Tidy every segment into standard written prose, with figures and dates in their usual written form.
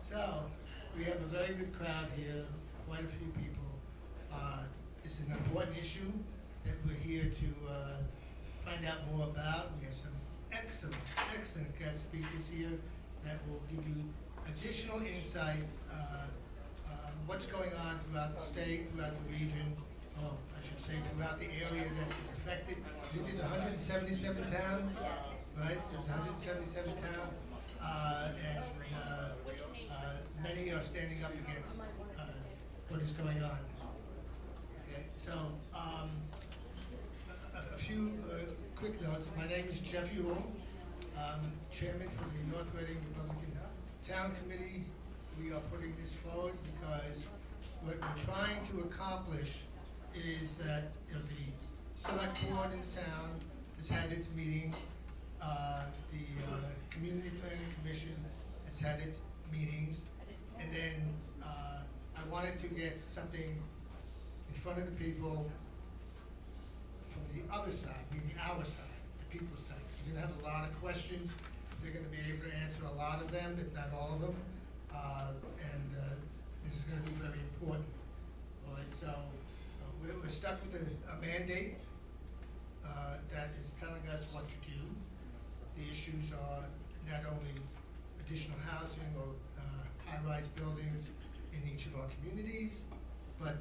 So, we have a very good crowd here, quite a few people. It's an important issue that we're here to find out more about. We have some excellent guest speakers here that will give you additional insight on what's going on throughout the state, throughout the region, or I should say throughout the area that is affected. I think there's 177 towns, right? So it's 177 towns, and many are standing up against what is going on. Okay, so a few quick notes. My name is Jeff Yull. I'm chairman for the North Reading Republican Town Committee. We are putting this forward because what we're trying to accomplish is that the select board in the town has had its meetings. The Community Planning Commission has had its meetings, and then I wanted to get something in front of the people from the other side, meaning our side, the people's side. You're going to have a lot of questions. They're going to be able to answer a lot of them, if not all of them, and this is going to be very important. All right, so we're stuck with a mandate that is telling us what to do. The issues are not only additional housing or high-rise buildings in each of our communities, but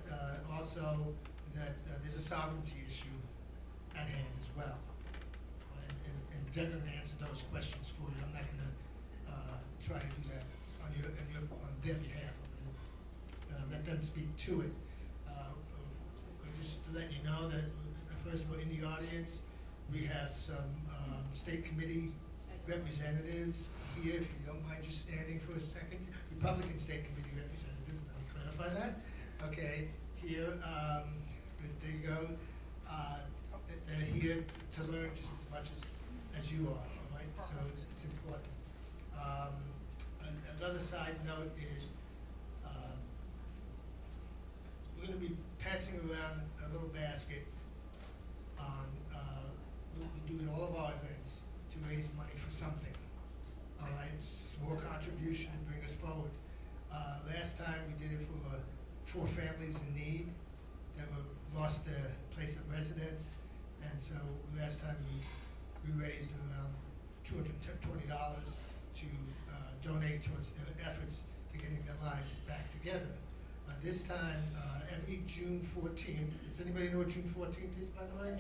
also that there's a sovereignty issue at hand as well. And they're going to answer those questions for you. I'm not going to try to do that on their behalf. I'm going to let them speak to it. Just to let you know that, first of all, in the audience, we have some state committee representatives here, if you don't mind just standing for a second. Republican State Committee representatives, let me clarify that. Okay, here, there you go. They're here to learn just as much as you are, all right? So it's important. Another side note is we're going to be passing around a little basket on, we'll be doing all of our events to raise money for something, all right? It's just a small contribution to bring us forward. Last time we did it for families in need that lost their place of residence, and so last time we raised around $220 to donate towards their efforts to getting their lives back together. This time, every June 14th, does anybody know what June 14th is, by the way?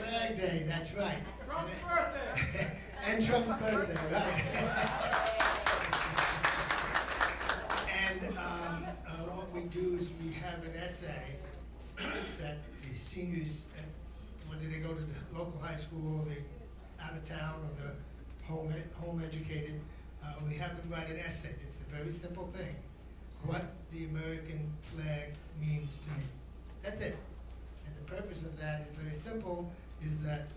Flag Day, that's right. Trump's birthday. And Trump's birthday, right. And what we do is we have an essay that the seniors, whether they go to the local high school or they're out of town or they're home educated, we have them write an essay. It's a very simple thing. What the American flag means to me. That's it. And the purpose of that is very simple, is that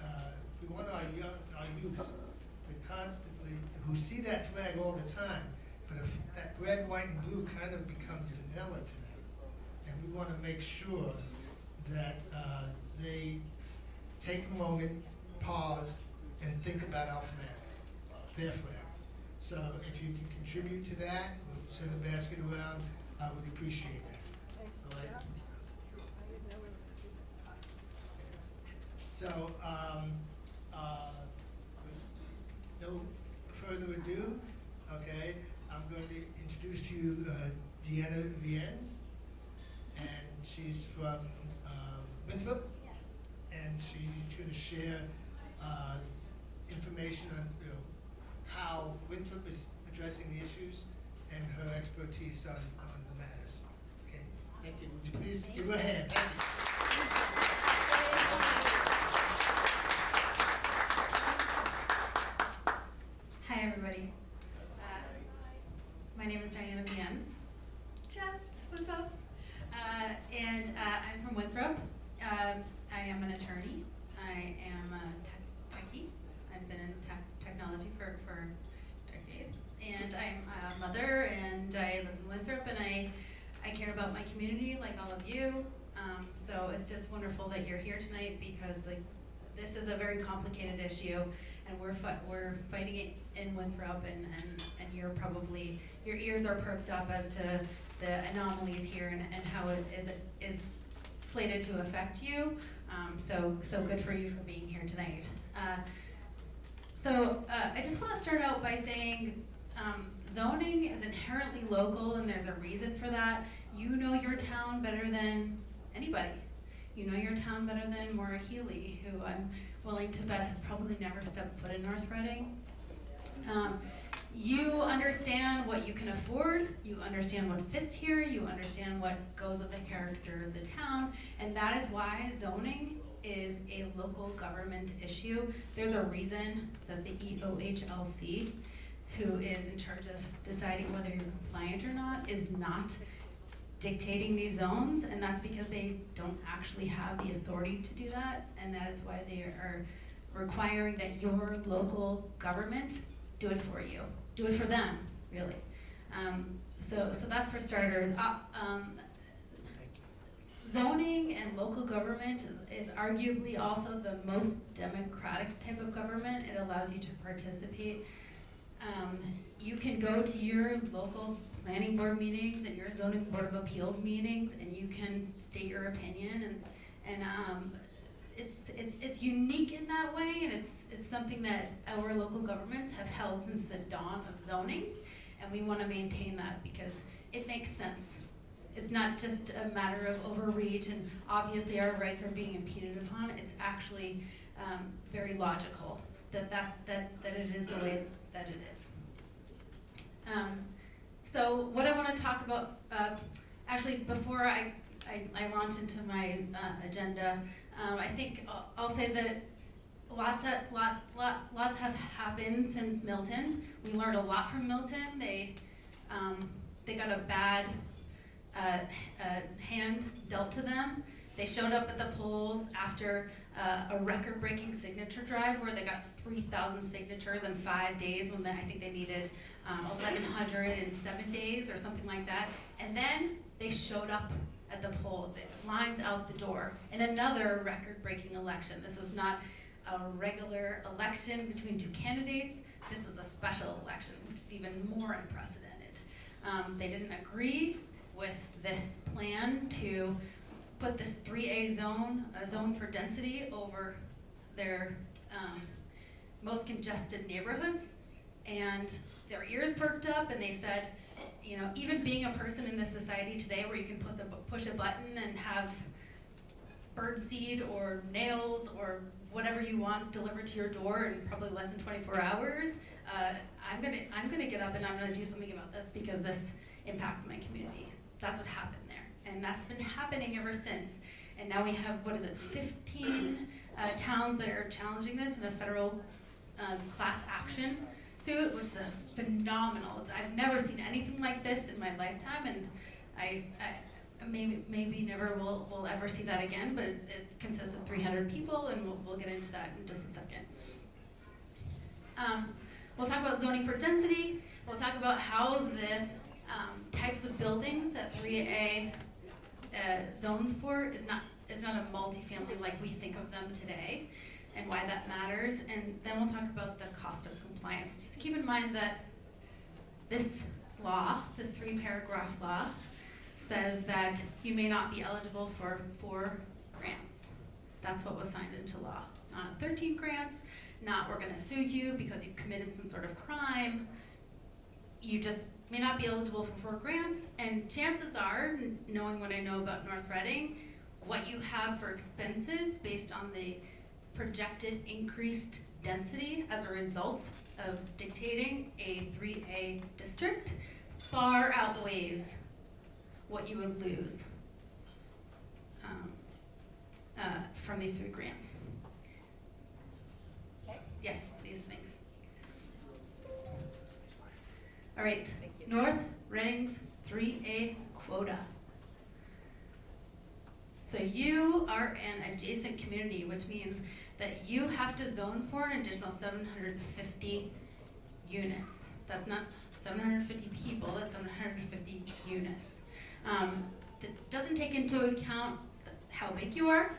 we want our youth to constantly, who see that flag all the time, but if that red, white, and blue kind of becomes vanilla to them. And we want to make sure that they take a moment, pause, and think about our flag, their flag. So if you can contribute to that, we'll send a basket around. I would appreciate that. All right? So, with no further ado, okay, I'm going to introduce to you Viens, and she's from Winthrop, and she's going to share information on how Winthrop is addressing the issues and her expertise on the matters. Okay, thank you. Would you please give her a hand? Thank you. Hi, everybody. My name is Diana Viens. Jeff, what's up? And I'm from Winthrop. I am an attorney. I am a techie. I've been in technology for decades. And I'm a mother, and I live in Winthrop, and I care about my community like all of you. So it's just wonderful that you're here tonight because this is a very complicated issue, and and we're fighting it in Winthrop, and you're probably, your ears are perked up as to the anomalies here and how it is slated to affect you. So good for you for being here tonight. I just want to start out by saying zoning is inherently local, and there's a reason for that. You know your town better than anybody. You know your town better than Maura Healy, who I'm willing to bet has probably never stepped foot in North Reading. You understand what you can afford, you understand what fits here, you understand what goes with the character of the town, and that is why zoning is a local government issue. There's a reason that the EOHLC, who is in charge of deciding whether you're compliant or not, is not dictating these zones, and that's because they don't actually have the authority to do that, and that is why they are requiring that your local government do it for you. Do it for them, really. So that's for starters. Zoning and local government is arguably also the most democratic type of government. It allows you to participate. You can go to your local planning board meetings and your zoning board of appeal meetings, and you can state your opinion, and it's unique in that way, and it's something that our local governments have held since the dawn of zoning, and we want to maintain that because it makes sense. It's not just a matter of overreach and obviously our rights are being impeded upon. It's actually very logical that it is the way that it is. So what I want to talk about, actually before I launch into my agenda, I think I'll say that lots have happened since Milton. We learned a lot from Milton. They got a bad hand dealt to them. They showed up at the polls after a record-breaking signature drive where they got 3,000 signatures in 5 days when I think they needed 1,100 in 7 days or something like that. And then they showed up at the polls, lines out the door, in another record-breaking election. This was not a regular election between two candidates. This was a special election, which is even more unprecedented. They didn't agree with this plan to put this 3A zone, a zone for density, over their most congested neighborhoods, and their ears perked up and they said, you know, even being a person in this society today where you can push a button and have birdseed or nails or whatever you want delivered to your door in probably less than 24 hours, I'm gonna get up and I'm gonna do something about this because this impacts my community. That's what happened there, and that's been happening ever since. And now we have, 15 towns that are challenging this in a federal class action suit, which is phenomenal. I've never seen anything like this in my lifetime, and I maybe never will ever see that again, but it consists of 300 people, and we'll get into that in just a second. We'll talk about zoning for density. We'll talk about how the types of buildings that 3A zones for is not a multifamily like we think of them today, and why that matters. And then we'll talk about the cost of compliance. Just keep in mind that this law, this 3-paragraph law, says that you may not be eligible for 4 grants. That's what was signed into law. Not 13 grants, not we're gonna sue you because you've committed some sort of crime. You just may not be eligible for 4 grants, and chances are, knowing what I know about North Reading, what you have for expenses based on the projected increased density as a result of dictating a 3A district far outweighs what you would lose from these 3 grants. Okay. Yes, please, thanks. All right, North Reading's 3A quota. So you are an adjacent community, which means that you have to zone for an additional 750 units. That's not 750 people, that's 750 units. That doesn't take into account how big you are,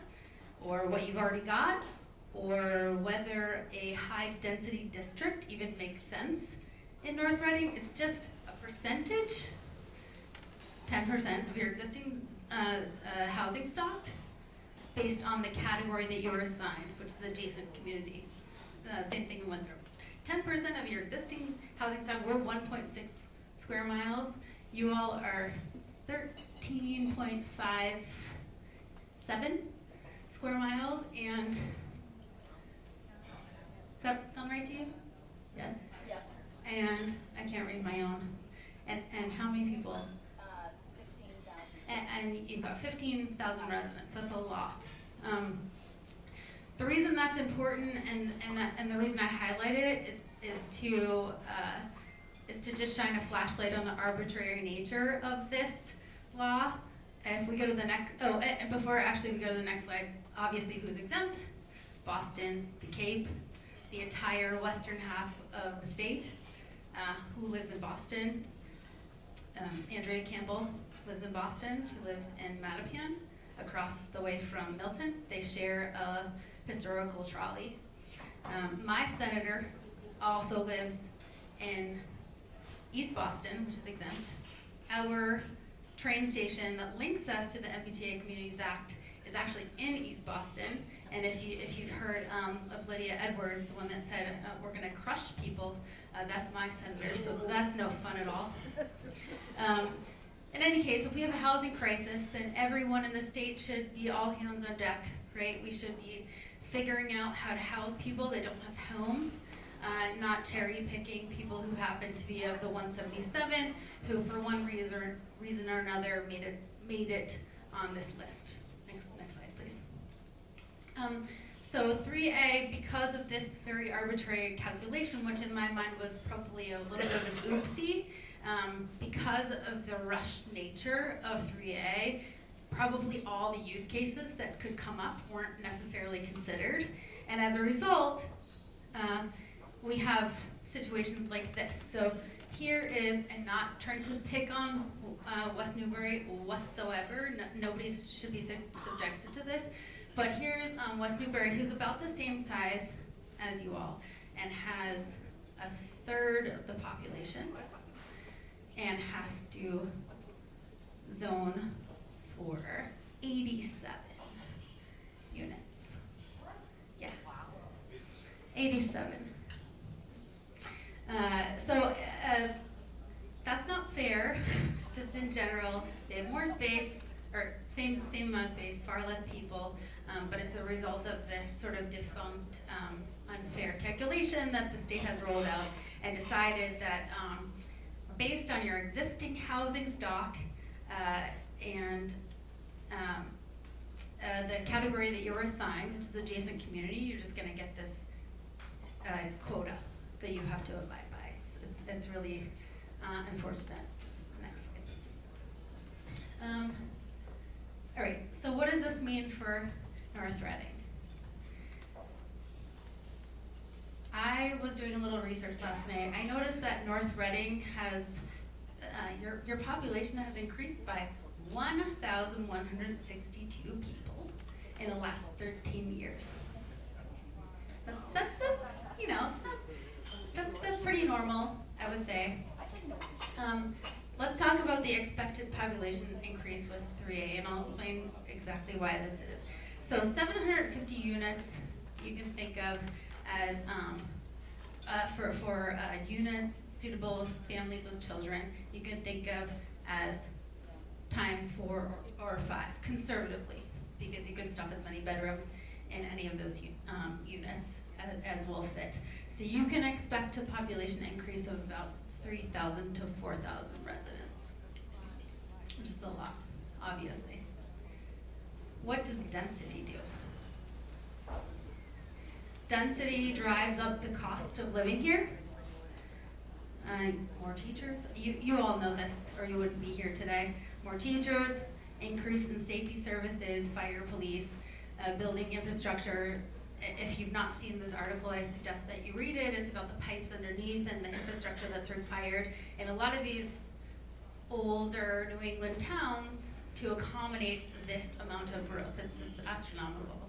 or what you've already got, or whether a high high-density district even makes sense in North Reading. It's just a percentage, 10% of your existing housing stock based on the category that you were assigned, which is adjacent community. Same thing in Winthrop. 10% of your existing housing stock, we're 1.6 square miles. You all are 13.57 square miles, and does that sound right to you? Yes? Yeah. And I can't read my own. And how many people? 15,000. And you've got 15,000 residents. That's a lot. The reason that's important, and the reason I highlight it is to just shine a flashlight on the arbitrary nature of this law. If we go to the next, and before actually we go to the next slide, obviously who's exempt? Boston, the Cape, the entire western half of the state. Who lives in Boston? Andrea Campbell lives in Boston. She lives in Mattapan, across the way from Milton. They share a historical trolley. My senator also lives in East Boston, which is exempt. Our train station that links us to the MBTA Communities Act is actually in East Boston. And if you've heard of Lydia Edwards, the one that said we're going to crush people, that's my senator, so that's no fun at all. In any case, if we have a housing crisis, then everyone in the state should be all hands on deck, right? We should be figuring out how to house people that don't have homes, not cherry picking people who happen to be of the 177, who for one reason or another made it on this list. Next slide, please. So 3A, because of this very arbitrary calculation, which in my mind was probably a little bit of an oopsie, because of the rushed nature of 3A, probably all the use cases that could come up weren't necessarily considered. And as a result, we have situations like this. So here is, and not trying to pick on West Newbury whatsoever, nobody should be subjected to this, but here's West Newbury, who's about the same size as you all, and has a third of the population, and has to zone for 87 units. Yeah, 87. That's not fair, just in general. They have more space, or same amount of space, far less people, but it's a result of this sort of defunct, unfair calculation that the state has rolled out and decided that based on your existing housing stock and the category that you were assigned, which is adjacent community, you're just going to get this quota that you have to abide by. It's really unfortunate. Next slide, please. All right, so what does this mean for North Reading? I was doing a little research last night. I noticed that North Reading has, your population has increased by 1,162 people in the last 13 years. That's you know, that's pretty normal, I would say. Let's talk about the expected population increase with 3A, and I'll explain exactly why this is. So 750 units you can think of as for units suitable with families with children. You can think of as times 4 or 5, conservatively, because you can stuff as many bedrooms in any of those units as will fit. So you can expect a population increase of about 3,000 to 4,000 residents, which is a lot, obviously. What does density do? Density drives up the cost of living here. More teachers, you all know this, or you wouldn't be here today. More teachers, increase in safety services, fire, police, building infrastructure. If you've not seen this article, I suggest that you read it. It's about the pipes underneath and the infrastructure that's required in a lot of these older New England towns to accommodate this amount of growth. It's astronomical.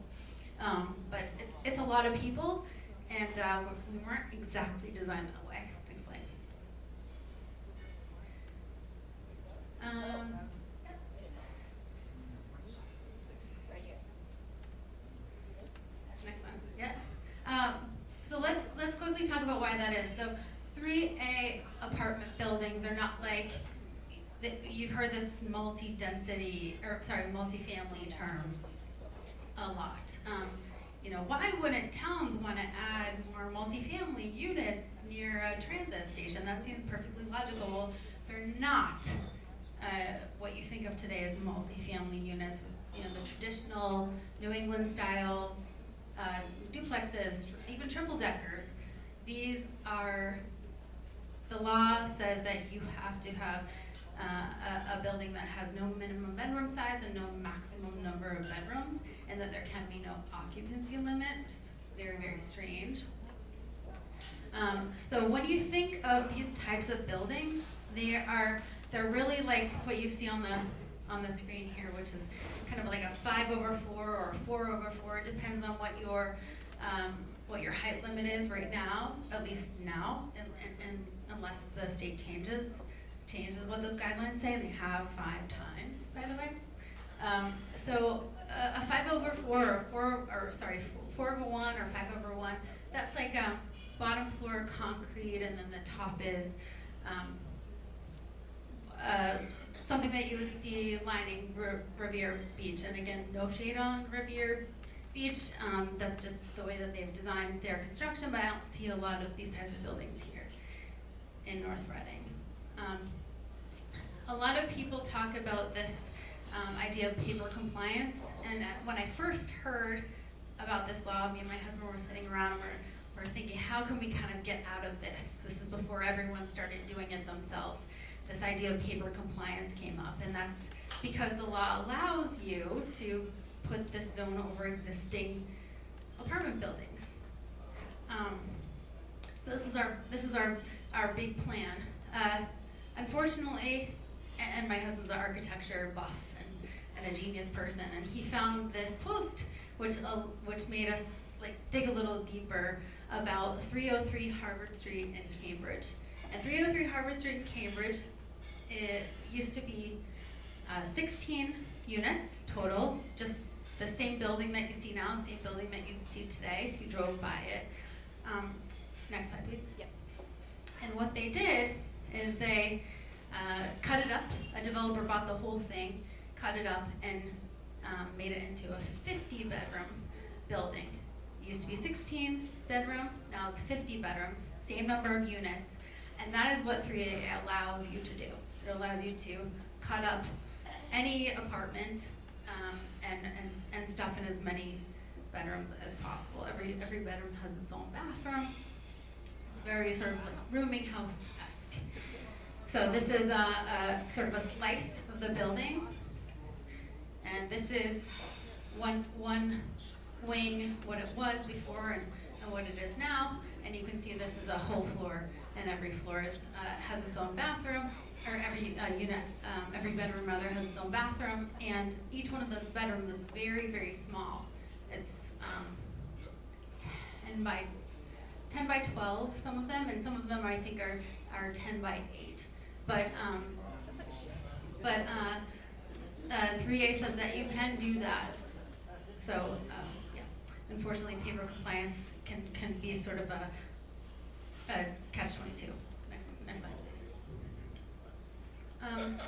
But it's a lot of people, and we weren't exactly designed that way. Next slide. Next one, yeah. So let's quickly talk about why that is. So 3A apartment buildings are not like, you've heard this multi-density, or sorry, multifamily term a lot. You know, why wouldn't towns want to add more multifamily units near a transit station? That seems perfectly logical. Well, they're not what you think of today as multifamily units. You know, the traditional New England style duplexes, even triple deckers. These are, the law says that you have to have a building that has no minimum bedroom size and no maximum number of bedrooms, and that there can be no occupancy limit, which is very, very strange. So when you think of these types of buildings, they're really like what you see on the screen here, which is kind of like a 5/4 or a 4/4. It depends on what your height limit is right now, at least now, and unless the state changes what those guidelines say. They have 5 times, by the way. So a 5/4 or 4/1 or 5/1, that's like bottom floor concrete, and then the top is something that you would see lining Revere Beach. And again, no shade on Revere Beach. That's just the way that they've designed their construction, but I don't see a lot of these types of buildings here in North Reading. A lot of people talk about this idea of paper compliance, and when I first heard about this law, me and my husband were sitting around and we're thinking, how can we kind of get out of this? This is before everyone started doing it themselves. This idea of paper compliance came up, and that's because the law allows you to put this zone over existing apartment buildings. This is our big plan. Unfortunately, and my husband's an architecture buff and a genius person, and he found this post which made us like dig a little deeper about 303 Harvard Street in Cambridge. And 303 Harvard Street in Cambridge, it used to be 16 units total, just the same building that you see now, same building that you'd see today if you drove by it. Next slide, please. Yep. And what they did is they cut it up. A developer bought the whole thing, cut it up, and made it into a 50-bedroom building. It used to be 16 bedroom, now it's 50 bedrooms, same number of units, and that is what 3A allows you to do. It allows you to cut up any apartment and stuff in as many bedrooms as possible. Every bedroom has its own bathroom. It's very sort of like rooming house-esque. So this is a sort of a slice of the building, and this is one wing, what it was before and what it is now, and you can see this is a whole floor, and every floor has its own bathroom, or every unit, every bedroom rather has its own bathroom, and each one of those bedrooms is very, very small. It's 10 by 12, some of them, and some of them I think are 10 by 8. But 3A says that you can do that. So yeah, unfortunately, paper compliance can be sort of a catch-22. Next slide, please.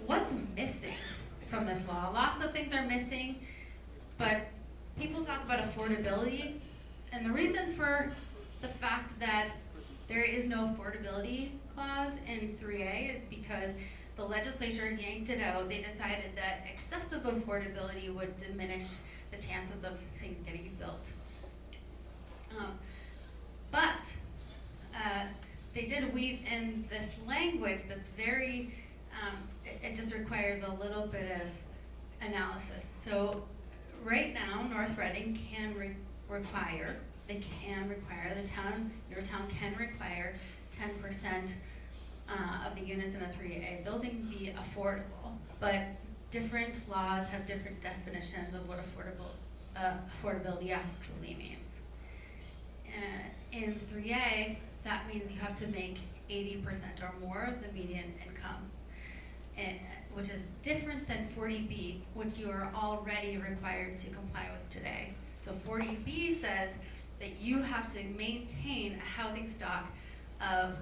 What's missing from this law? Lots of things are missing, but people talk about affordability, and the reason for the fact that there is no affordability clause in 3A is because the legislature yanked it out. They decided that excessive affordability would diminish the chances of things getting built. But they did weave in this language that's very, it just requires a little bit of analysis. So right now, North Reading can require, your town can require 10% of the units in a 3A building be affordable, but different laws have different definitions of what affordability actually means. in 3A, that means you have to make 80% or more of the median income, and, which is different than 40B, which you are already required to comply with today. So 40B says that you have to maintain a housing stock of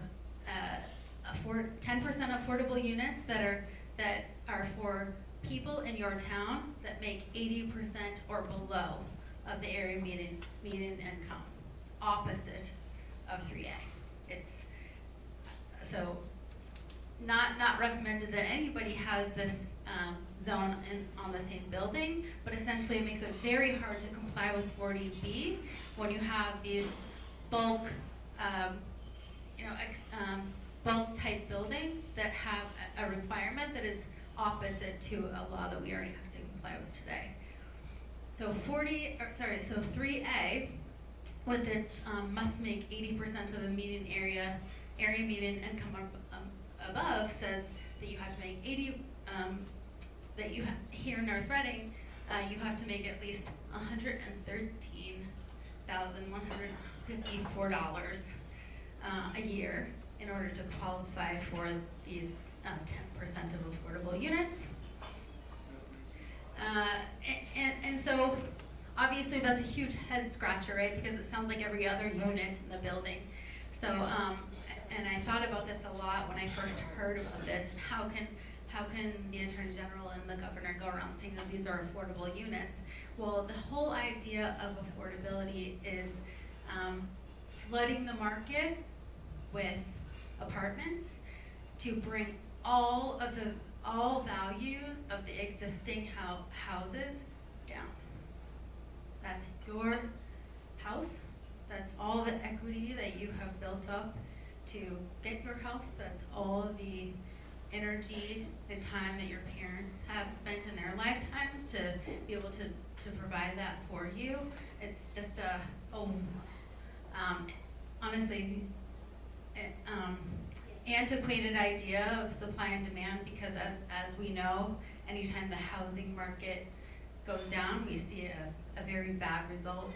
10% affordable units that are for people in your town that make 80% or below of the area median income. It's opposite of 3A. It's so not recommended that anybody has this zone on the same building, but essentially it makes it very hard to comply with 40B when you have these bulk, bulk type buildings that have a requirement that is opposite to a law that we already have to comply with today. So 3A, with its must make 80% of the median area median income above, says that you have to make 80. Here in North Reading, you have to make at least $113,154 a year in order to qualify for these 10% of affordable units. And so obviously that's a huge head scratcher, right? Because it sounds like every other unit in the building. So, and I thought about this a lot when I first heard about this, and how can the Attorney General and the Governor go around saying that these are affordable units? Well, the whole idea of affordability is flooding the market with apartments to bring all values of the existing houses down. That's your house. That's all the equity that you have built up to get your house. That's all the energy and time that your parents have spent in their lifetimes to be able to provide that for you. It's just honestly, antiquated idea of supply and demand, because as we know, anytime the housing market goes down, we see a very bad result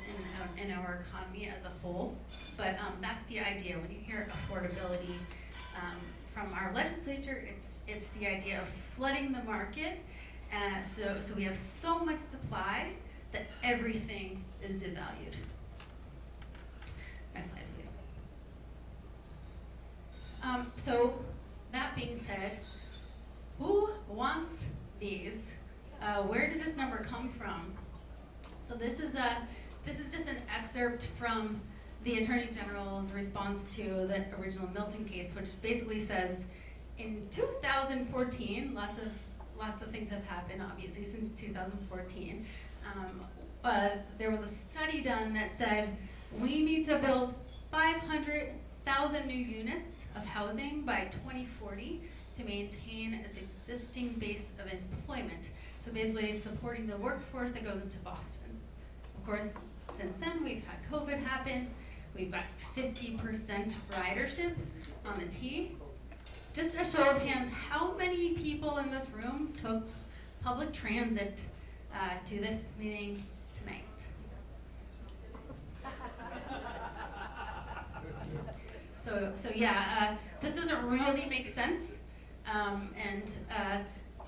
in our economy as a whole. But that's the idea. When you hear affordability from our legislature, it's the idea of flooding the market. So we have so much supply that everything is devalued. Next slide, please. So that being said, who wants these? Where did this number come from? So this is just an excerpt from the Attorney General's response to the original Milton case, which basically says, in 2014, lots of things have happened, obviously, since 2014. There was a study done that said we need to build 500,000 new units of housing by 2040 to maintain its existing base of employment. So basically supporting the workforce that goes into Boston. Of course, since then we've had COVID happen. We've got 50% ridership on the T. Just a show of hands, how many people in this room took public transit to this meeting tonight? So yeah, this doesn't really make sense, and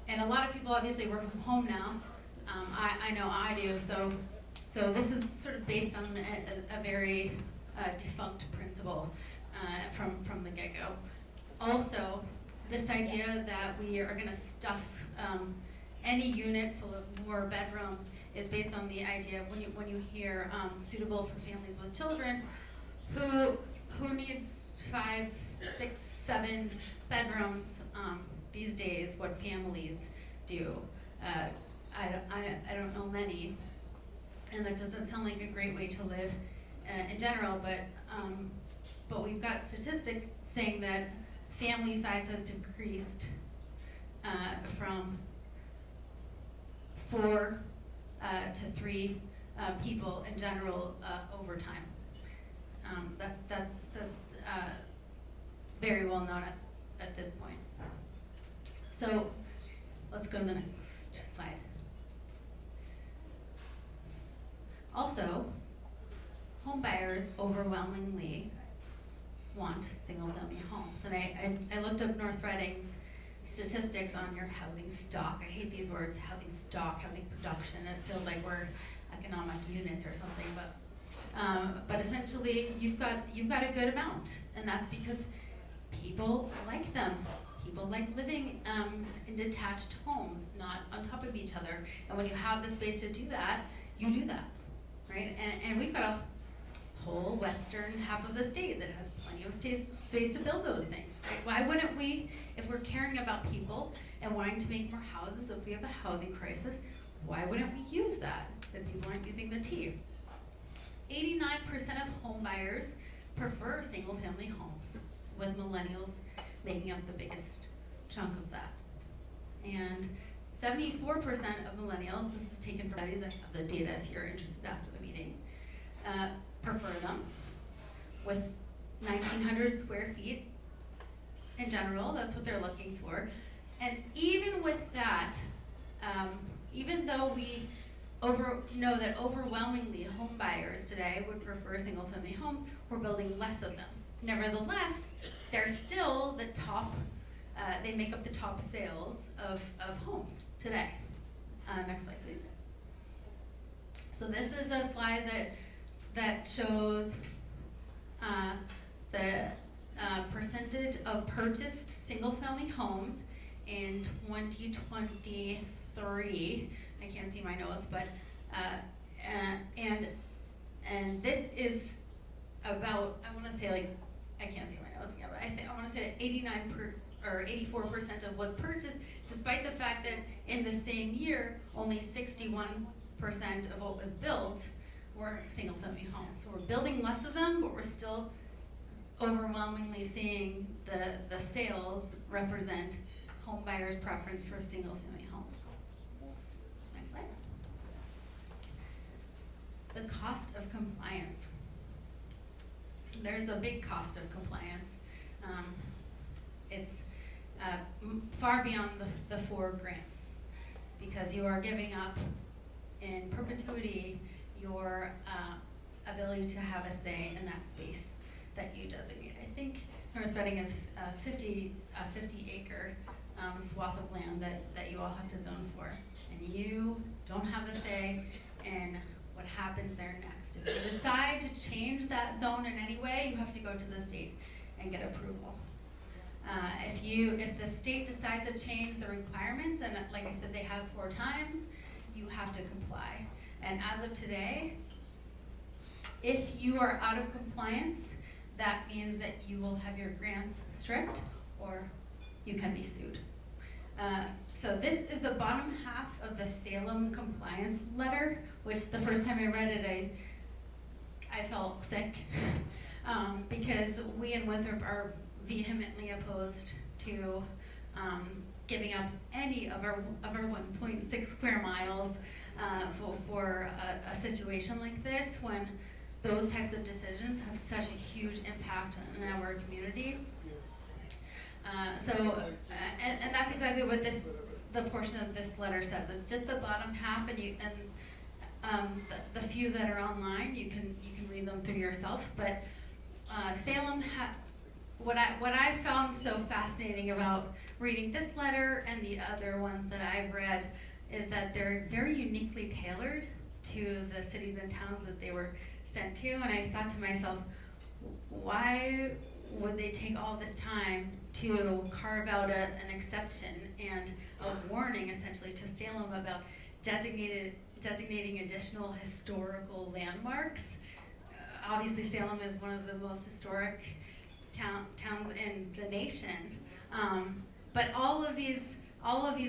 a lot of people obviously work from home now. I know I do. So this is sort of based on a very defunct principle from the get-go. Also, this idea that we are going to stuff any unit full of more bedrooms is based on the idea when you hear suitable for families with children, who needs 5, 6, 7 bedrooms these days? What families do? I don't know many, and that doesn't sound like a great way to live in general. But we've got statistics saying that family size has decreased from 4 to 3 people in general over time. That's very well known at this point. So let's go to the next slide. Also, home home buyers overwhelmingly want single-family homes. And I looked up North Reading's statistics on your housing stock. I hate these words, housing stock, housing production. It feels like we're economic units or something, but essentially you've got a good amount, and that's because people like them. People like living in detached homes, not on top of each other. And when you have the space to do that, you do that, right? And we've got a whole western half of the state that has plenty of space to build those things, right? Why wouldn't we, if we're caring about people and wanting to make more houses, if we have a housing crisis, why wouldn't we use that? That people aren't using the T. 89% of home buyers prefer single-family homes, with millennials making up the biggest chunk of that. And 74% of millennials, this is taken from studies, I have the data if you're interested after the meeting, prefer them with 1,900 square feet in general. That's what they're looking for. And even with that, even though we know that overwhelmingly home buyers today would prefer single-family homes, we're building less of them. Nevertheless, they're still the top, they make up the top sales of homes today. Next slide, please. So this is a slide that shows the percentage of purchased single-family homes in 2023. I can't see my notes, but and this is about, I want to say, like, I can't see my notes again, but I want to say that 84% of what's purchased, despite the fact that in the same year only 61% of what was built were single-family homes. So we're building less of them, but we're still overwhelmingly seeing the sales represent home buyers' preference for single-family homes. Next slide. The cost of compliance. There's a big cost of compliance. It's far beyond the 4 grants, because you are giving up in perpetuity your ability to have a say in that space that you designate. I think North Reading is a 50 acre swath of land that you all have to zone for, and you don't have a say in what happens there next. If you decide to change that zone in any way, you have to go to the state and get approval. If the state decides to change the requirements, and like I said, they have 4 times, you have to comply. And as of today, if you are out of compliance, that means that you will have your grants stripped, or you can be sued. So this is the bottom half of the Salem compliance letter, which the first time I read it, I felt sick, because we in Winthrop are vehemently opposed to giving up any of our 1.6 square miles for a situation like this, when those types of decisions have such a huge impact on our community. And that's exactly what the portion of this letter says. It's just the bottom half, and the few that are online, you can read them through yourself. But Salem what I found so fascinating about reading this letter and the other ones that I've read is that they're very uniquely tailored to the cities and towns that they were sent to. And I thought to myself, why would they take all this time to carve out an exception and a warning essentially to Salem about designating additional historical landmarks? Obviously Salem is one of the most historic towns in the nation, but all of these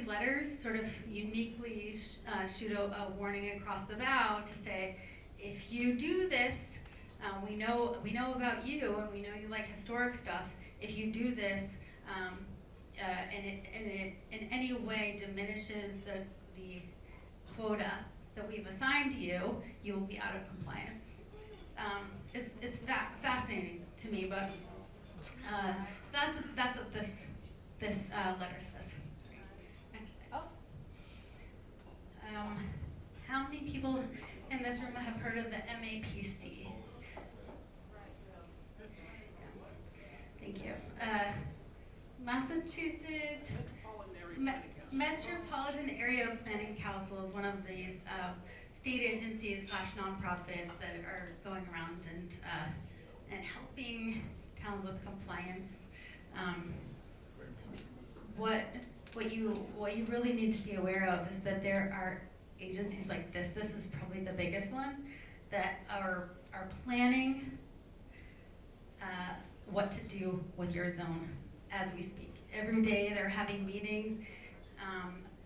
letters sort of uniquely shoot a warning across the bow to say, if you do this, we know about you, and we know you like historic stuff. If you do this, and it in any way diminishes the quota that we've assigned to you, you will be out of compliance. It's fascinating to me, but so that's what this letter says. Next slide. How many people in this room have heard of the MAPC? Massachusetts Metropolitan Area Planning Council is one of these state agencies / nonprofits that are going around and helping towns with compliance. What you really need to be aware of is that there are agencies like this. This is probably the biggest one that are planning what to do with your zone as we speak. Every day they're having meetings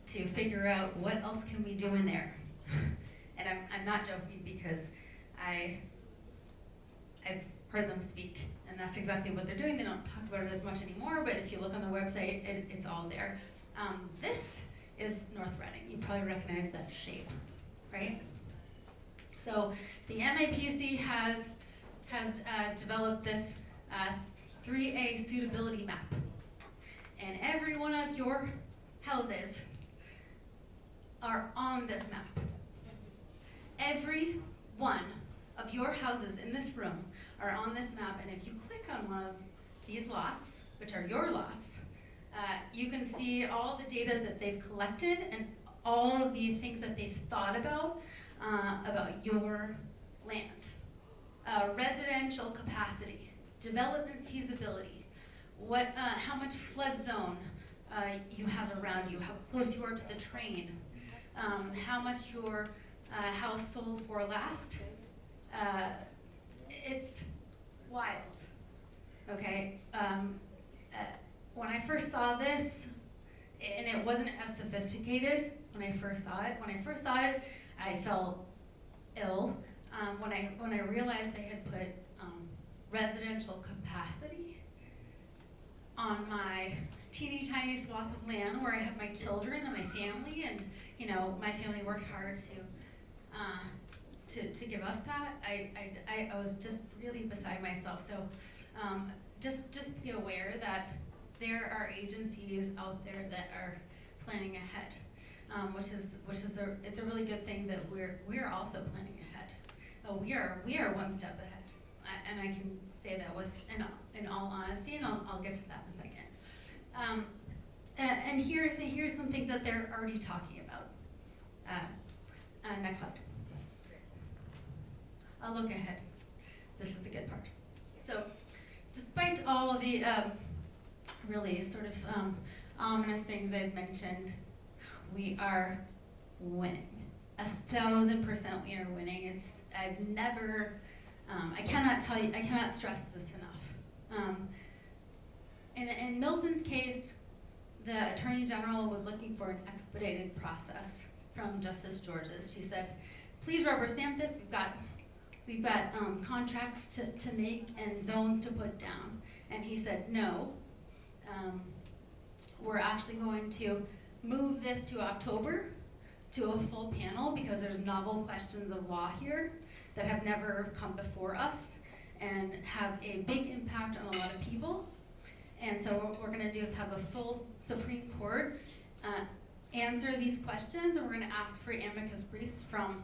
to figure out what else can we do in there. And I'm not joking because I've heard them speak, and that's exactly what they're doing. They don't talk about it as much anymore, but if you look on the website, it's all there. This is North Reading. You probably recognize that shape, right? So the MAPC has developed this 3A suitability map, and every one of your houses are on this map. Every one of your houses in this room are on this map, and if you click on one of these lots, which are your lots, you can see all the data that they've collected and all of the things that they've thought about your land. Residential capacity, development feasibility, how much flood zone you have around you, how close you are to the train, how much your house sold for last. It's wild, okay? When I first saw this, and it wasn't as sophisticated when I first saw it, I felt ill. When I realized they had put residential capacity on my teeny tiny swath of land where I have my children and my family, and my family worked hard to give us that. I was just really beside myself. So just be aware that there are agencies out there that are planning ahead, it's a really good thing that we're also planning ahead. We are one step ahead, and I can say that in all honesty, and I'll get to that in a second. And here's some things that they're already talking about. Next slide. I'll look ahead. This is the good part. So, despite all of the really sort of ominous things I've mentioned, we are winning. 1,000% we are winning. I cannot stress this enough. In Milton's case, the Attorney General was looking for an expedited process from Justice Georges. She said, please rubber stamp this. We've got contracts to make and zones to put down. And he said, no, we're actually going to move this to October to a full panel because there's novel questions of law here that have never come before us and have a big impact on a lot of people. And so what we're gonna do is have a full Supreme Court answer these questions, and we're gonna ask for amicus briefs from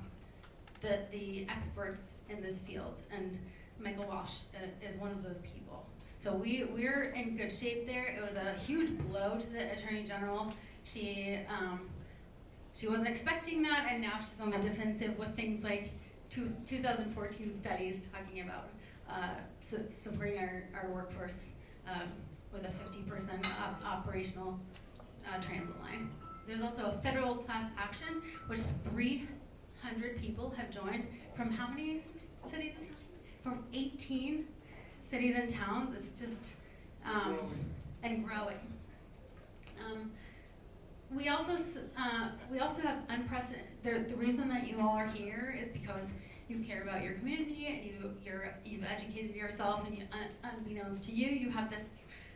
the experts in this field, and Michael Walsh is one of those people. So we're in good shape there. It was a huge blow to the Attorney General. She wasn't expecting that, and now she's on the defensive with things like 2014 studies talking about supporting our workforce with a 50% operational transit line. There's also a federal class action, which 300 people have joined from how many cities and towns? From 18 cities and towns. It's just, and growing. We also have unprecedented, the reason that you all are here is because you care about your community and you've educated yourself, and unbeknownst to you, you have this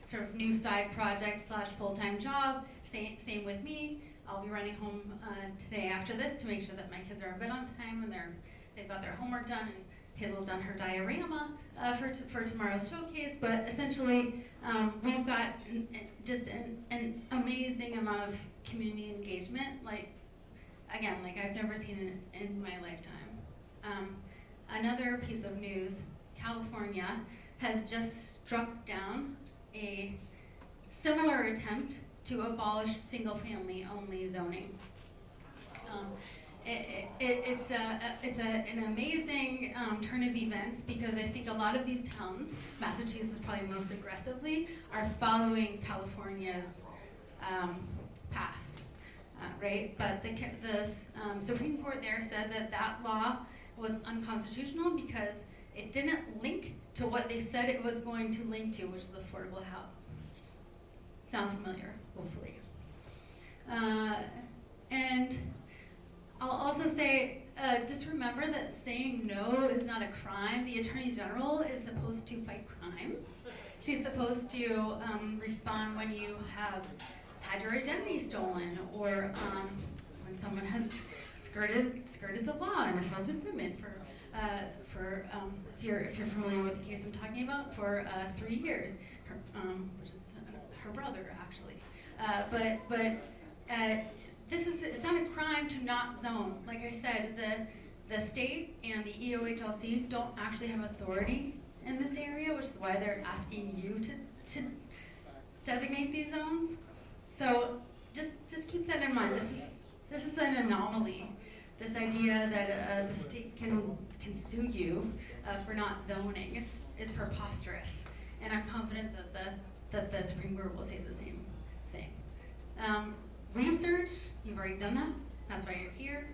sort of new side project / full-time job. Same with me. I'll be running home today after this to make sure that my kids are in bed on time and they've got their homework done, and Hazel's done her diorama for tomorrow's showcase. But essentially, we've got just an amazing amount of community engagement. Like I've never seen it in my lifetime. Another piece of news: California has just struck down a similar attempt to abolish single-family only zoning. It's an amazing turn of events, because I think a lot of these towns, Massachusetts probably most aggressively, are following California's path, right? But the Supreme Court there said that that law was unconstitutional because it didn't link to what they said it was going to link to, which is affordable housing. Sound familiar, hopefully. And I'll also say, just remember that saying no is not a crime. The Attorney General is supposed to fight crime. She's supposed to respond when you have had your identity stolen, or when someone has skirted the law and assaulted women if you're familiar with the case I'm talking about, for 3 years, which is her brother actually. It's not a crime to not zone. Like I said, the state and the EOHLC don't actually have authority in this area, which is why they're asking you to designate these zones. So just keep that in mind. This is an anomaly. This idea that the state can sue you for not zoning, it's preposterous. And I'm confident that the Supreme Court will say the same thing. Research, you've already done that. That's why you're here.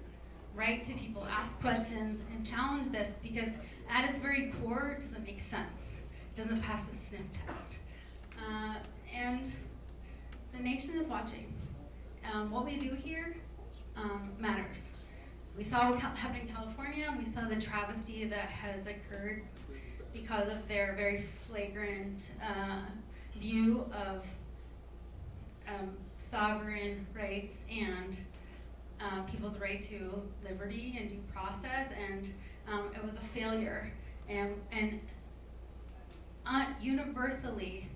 Write to people, ask questions, and challenge this, because at its very core, it doesn't make sense. It doesn't pass the sniff test. And the nation is watching. What we do here matters. We saw what happened in California. We saw the travesty that has occurred because of their very flagrant view of sovereign rights and people's right to liberty and due process, and it was a failure. And universally,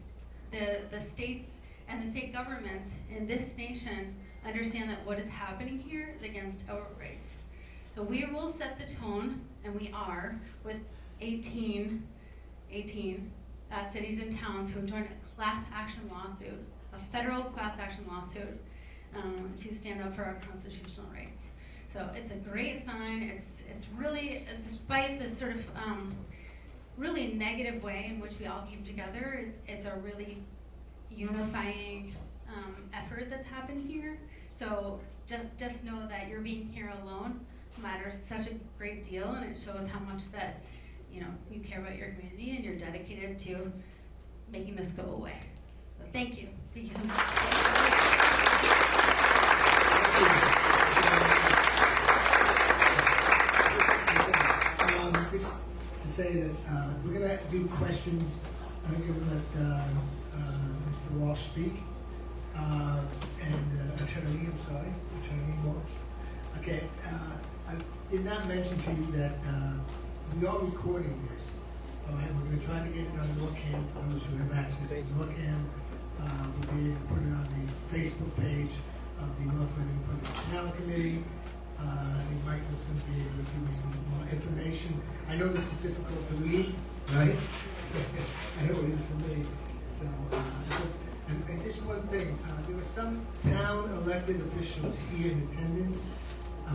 the states and the state governments in this nation understand that what is happening here is against our rights. So we will set the tone, and we are, with 18 cities and towns who have joined a class action lawsuit, a federal class action lawsuit, to stand up for our constitutional rights. So it's a great sign. It's really, despite the sort of really negative way in which we all came together, it's a really unifying effort that's happened here. So just know that your being here alone matters such a great deal, and it shows how much that you care about your community and you're dedicated to making this go away. So thank you so much. Just to say that we're going to do questions. I'm going to let Mr. Walsh speak, and Attorney Walsh. Okay, I did not mention to you that we are recording this. All right, we're going to try to get it on NORCAM for those who have access to NORCAM. We'll be able to put it on the Facebook page of the North Reading Republican Town Committee. I think Michael's going to be able to give me some more information. I know this is difficult to read, right? I know it is for me. So, and just one thing, there were some town elected officials here in attendance,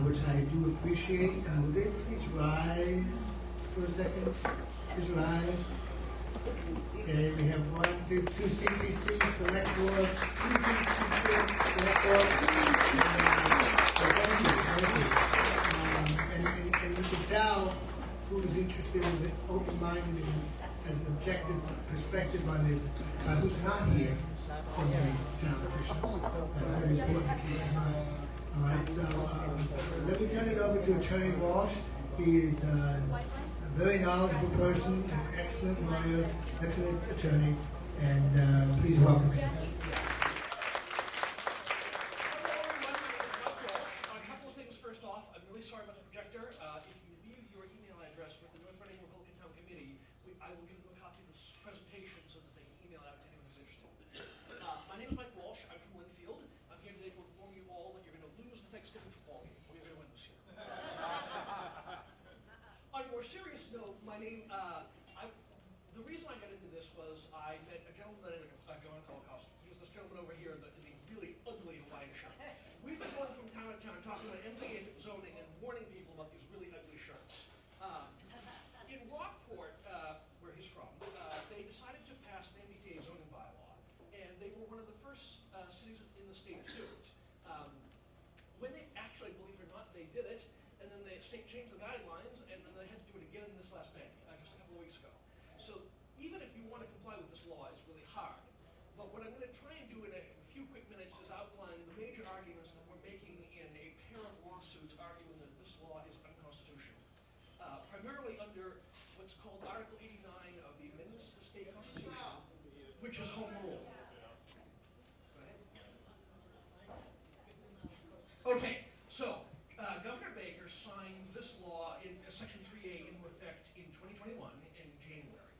which I do appreciate. Would they please rise for a second? Just rise. Okay, we have 2 CPC Select Board, 2 CPC Select Board. Thank you. And you can tell who's interested in the open-minded and has an objective perspective on this, who's not here from the town officials. That's very important to keep in mind. All right, so let me turn it over to Attorney Walsh. He is a very knowledgeable person, an excellent lawyer, excellent attorney, and please welcome him. A couple of things first off. I'm really sorry about the projector. If you leave your email address with the North Reading Republican Town Committee, I will give them a copy of this presentation so that they can email it out to anyone who's interested. My name is Mike Walsh. I'm from Linfield. I'm here today to inform you all that you're going to lose the Thanksgiving football game. We're going to win this year. On a more serious note, my name, the reason I got into this was I met a gentleman by the name of John Holocaust. He was the over here in the really ugly Hawaiian shirt. We've been going from town to town talking about MBTA zoning and warning people about these really ugly shirts. In Rockport, where he's from, they decided to pass an MBTA zoning bylaw, and they were one of the first cities in the state to do it. When they actually, believe it or not, they did it, and then the state changed the guidelines, and then they had to do it again this last May, just a couple of weeks ago. So even if you want to comply with this law, it's really hard. But what I'm going to try and do in a few quick minutes is outline the major arguments that we're making in a pair of lawsuits arguing that this law is unconstitutional. Primarily under what's called Article 89 of the Amendments to the State Constitution, which is home rule. Okay, so Governor Baker signed this law in Section 3A into effect in 2021 in January.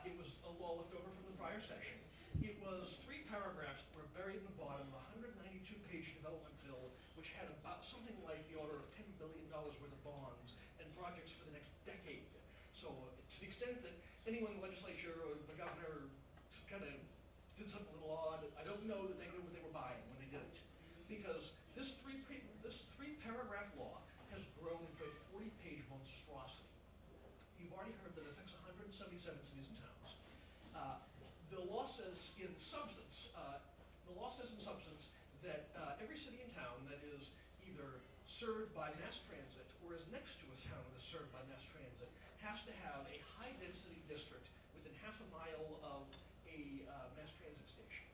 It was a law left over from the prior session. It was 3 paragraphs that were buried in the bottom of a 192-page development bill, which had about something like the order of $10 billion worth of bonds and projects for the next decade. So to the extent that anyone in the legislature or the governor kind of did something a little odd, I don't know that they knew what they were buying when they did it. Because this three-paragraph law has grown into a 40-page monstrosity. You've already heard that it affects 177 cities and towns. The law says in substance that every city and town that is either served by mass transit or is next to a town that is served by mass transit has to have a high-density district within half a mile of a mass transit station.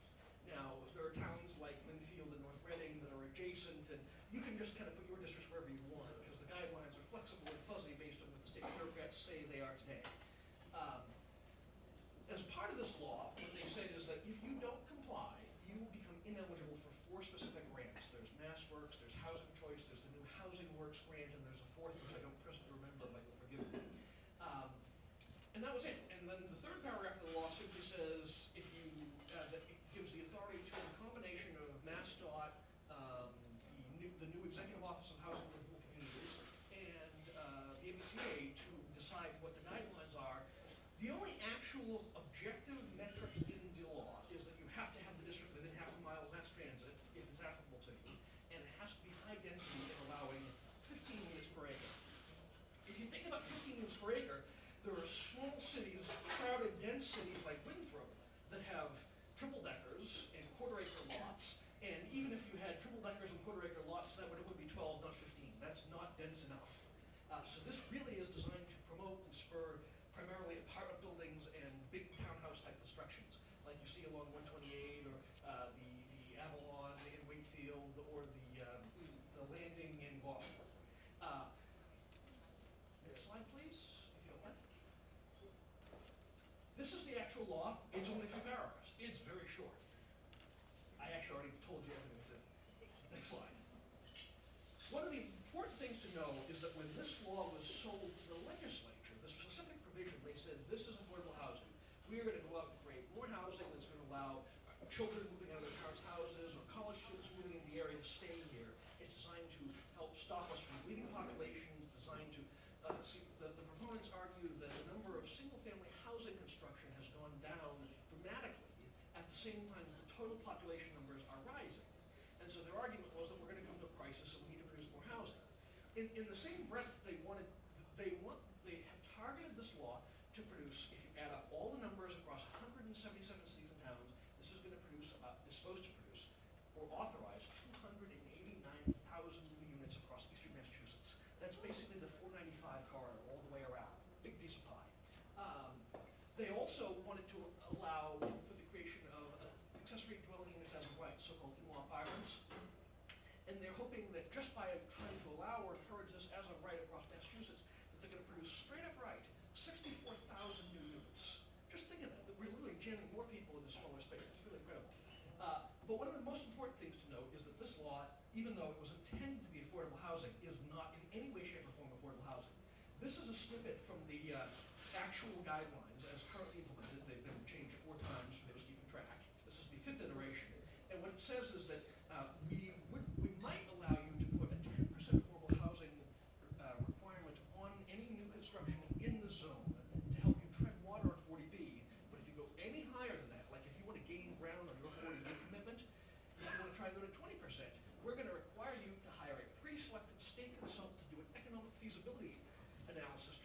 Now, there are towns like Linfield and North Reading that are adjacent, and you can just kind of put your districts wherever you want because the guidelines are flexible and fuzzy based on what the state bureaucrats say they are today. As part of this law, what they said is that if you don't comply, you will become ineligible for 4 specific grants. There's MassWorks, there's Housing Choice, there's the new Housing Works grant, and there's a 4th which I don't personally remember, but you'll forgive me. And that was it. And then the 3rd paragraph of the law simply says if you that it gives the authority to a combination of MassDOT, the new Executive Office of Housing and Rural Communities, and the MBTA to decide what the guidelines are. The only actual objective metric in the law is that you have to have the district within half a mile of mass transit if it's applicable to you, and it has to be high density and allowing 15 units per acre. If you think about 15 units per acre, there are small cities, crowded, dense cities like Winthrop that have triple-deckers and quarter-acre lots, and even if you had triple-deckers and quarter-acre lots, that would only be 12, not 15. That's not dense enough. So this really is designed to promote and spur primarily apartment buildings and big townhouse-type constructions, like you see along 128 or the Avalon in Wakefield or the landing in Walsh. Next slide, please, if you don't mind. This is the actual law. It's only 3 paragraphs. It's very short. I actually already told you everything that's in it. Next slide. One of the important things to know is that when this law was sold to the legislature, the specific provision, they said this is affordable housing. We are going to go out and create more housing that's going to allow children moving out of their parents' houses or college students moving in the area to stay here. It's designed to help stop us from bleeding populations, designed to the proponents argue that the number of single-family housing construction has gone down dramatically at the same time that the total population numbers are rising. And so their argument was that we're going to come to a crisis and we need to produce more housing. In the same breath, they have targeted this law to produce, if you add up all the numbers across 177 cities and towns, this is going to produce, is supposed to produce, or authorize 289,000 new units across eastern Massachusetts. That's basically the 495 corridor all the way around. Big piece of pie. They also wanted to allow for the creation of accessory dwelling units as of right, so-called in-law apartments. And they're hoping that just by trying to allow or encourage this as of right across Massachusetts, that they're going to produce straight up right 64,000 new units. Just think of that we're literally jamming more people into smaller space. It's really incredible. But one of the most important things to note is that this law, even though it was intended to be affordable housing, is not in any way, shape, or form affordable housing. This is a snippet from the actual guidelines as currently implemented. They've been changed 4 times for those keeping track. This is the 5th iteration. And what it says is that we might allow you to put a 10% affordable housing requirement on any new construction in the zone to help you tread water on 40B. But if you go any higher than that, like if you want to gain ground on your 40B commitment,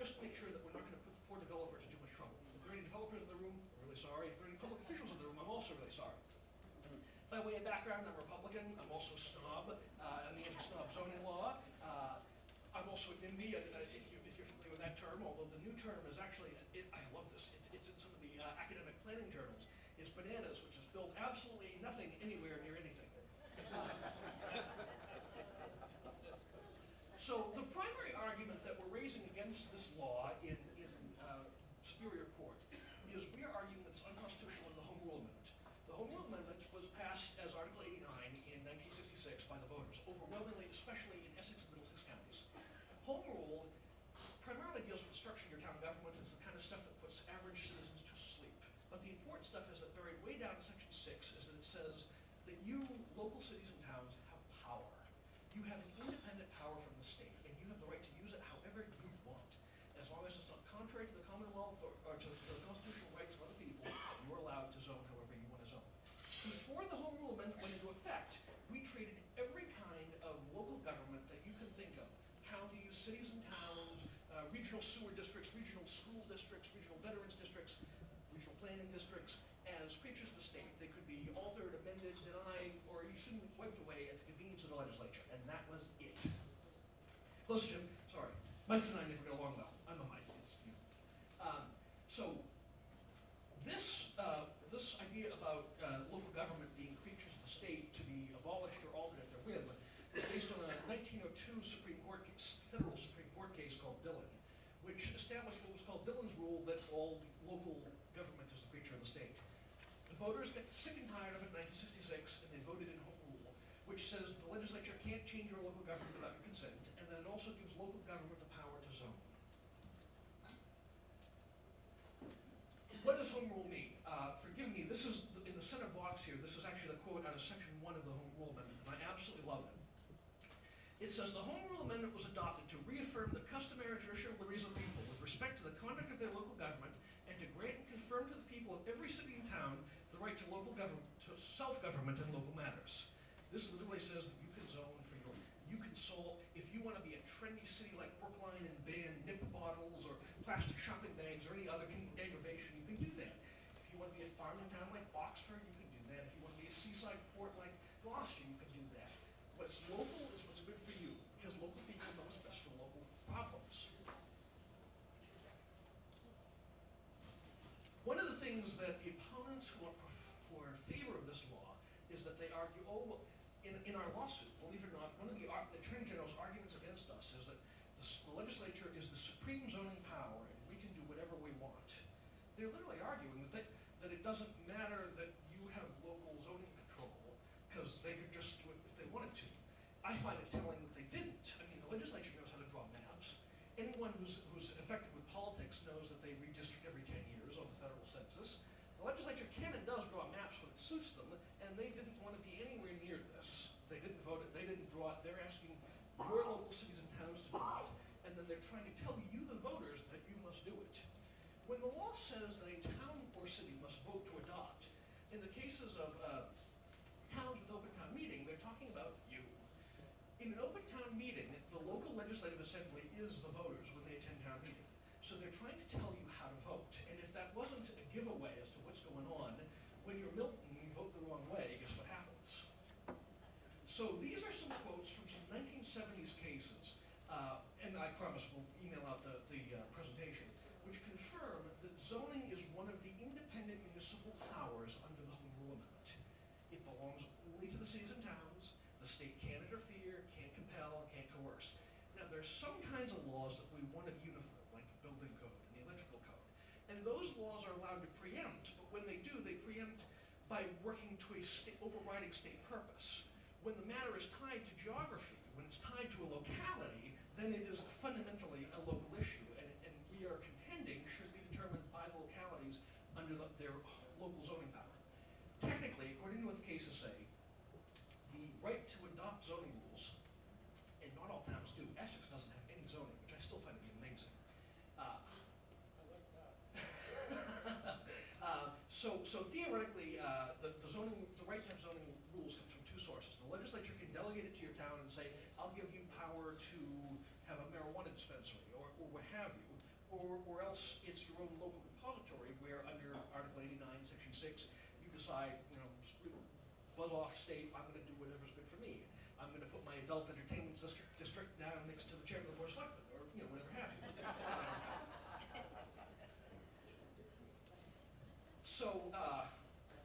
just to make sure that we're not going to put the poor developers in too much trouble. If there are any developers in the room, I'm really sorry. If there are any public officials in the room, I'm also really sorry. By way of background, I'm Republican. I'm also a snob. I'm the anti-snob zoning law. I'm also an NIMBY, if you're familiar with that term, although the new term is actually, I love this, it's in some of the academic planning journals. It's bananas, which is build absolutely nothing anywhere near anything. So the primary argument that we're raising against this law in Superior Court is we are arguing that it's unconstitutional in the Home Rule Amendment. The Home Rule Amendment was passed as Article 89 in 1966 by the voters, overwhelmingly, especially in Essex and Middlesex counties. Home Rule primarily deals with the structure of your town government. It's the kind of stuff that puts average citizens to sleep. But the important stuff is that buried way down in Section 6 is that it says that you, local cities and towns, have power. You have an independent power from the state, and you have the right to use it however you want. As long as it's not contrary to the Commonwealth or to the constitutional rights of other people, you're allowed to zone however you want to zone. Before the Home Rule Amendment went into effect, we treated every kind of local government that you can think of, counties, cities and towns, regional sewer districts, regional school districts, regional veterans districts, regional planning districts, as creatures of the state. They could be altered, amended, denied, or even wiped away at the convenience of the legislature, and that was it. Close, Jim. Sorry. Mike and I never get along well. I'm a Mike. It's you. So this idea about local government being creatures of the state to be abolished or altered at their whim was based on a 1902 federal Supreme Court case called Dillon, which established what was called Dillon's rule that all local government is the creature of the state. The voters got sick and tired of it in 1966, and they voted in Home Rule, which says the legislature can't change your local government without your consent, and then it also gives local government the power to zone. What does Home Rule mean? Forgive me, this is, in the center box here, this is actually a quote out of Section 1 of the Home Rule Amendment, and I absolutely love it. It says, the Home Rule Amendment was adopted to reaffirm the customary traditional liberties of the people with respect to the conduct of their local government and to grant and confirm to the people of every city and town the right to local government, to self-government in local matters. This literally says that you can zone for your, you can solve, if you want to be a trendy city like Brookline and ban nip bottles or plastic shopping bags or any other aggravation, you can do that. If you want to be a farming town like Oxford, you can do that. If you want to be a seaside port like Gloucester, you can do that. What's local is what's good for you, because local people know what's best for local problems. One of the things that the opponents who are in favor of this law is that they argue, oh, well, in our lawsuit, believe it or not, one of the Attorney General's arguments against us is that the legislature is the supreme zoning power and we can do whatever we want. They're literally arguing that it doesn't matter that you have local zoning control because they could just do it if they wanted to. I find it telling that they didn't. I mean, the legislature knows how to draw maps. Anyone who's affected with politics knows that they redistrict every 10 years on the federal census. The legislature can and does draw maps when it suits them, and they didn't want to be anywhere near this. They didn't vote it, they didn't draw it. They're asking your local cities and towns to draw it, and then they're trying to tell you, the voters, that you must do it. When the law says that a town or city must vote to adopt, in the cases of towns with open town meeting, they're talking about you. In an open town meeting, the local legislative assembly is the voters when they attend town meeting. So they're trying to tell you how to vote. And if that wasn't a giveaway as to what's going on, when you're Milton and you vote the wrong way, guess what happens? So these are some quotes from some 1970s cases, and I promise we'll email out the presentation, which confirm that zoning is one of the independent municipal powers under the Home Rule Amendment. It belongs only to the cities and towns. The state can't interfere, can't compel, can't coerce. Now, there's some kinds of laws that we want to be uniform, like the building code and the electrical code. And those laws are allowed to preempt, but when they do, they preempt by working to a overriding state purpose. When the matter is tied to geography, when it's tied to a locality, then it is fundamentally a local issue, and we are contending should be determined by the localities under their local zoning power. Technically, according to what the cases say, the right to adopt zoning rules, and not all towns do. Essex doesn't have any zoning, which I still find to be amazing. I like that. So theoretically, the right to have zoning rules comes from two sources. The legislature can delegate it to your town and say, I'll give you power to have a marijuana dispensary or what have you. or else it's your own local repository where under Article 89, Section 6, you decide, buzz off state, I'm going to do whatever's good for me. I'm going to put my adult entertainment district down next to the chairman of the board of selectmen, or whatever have you. So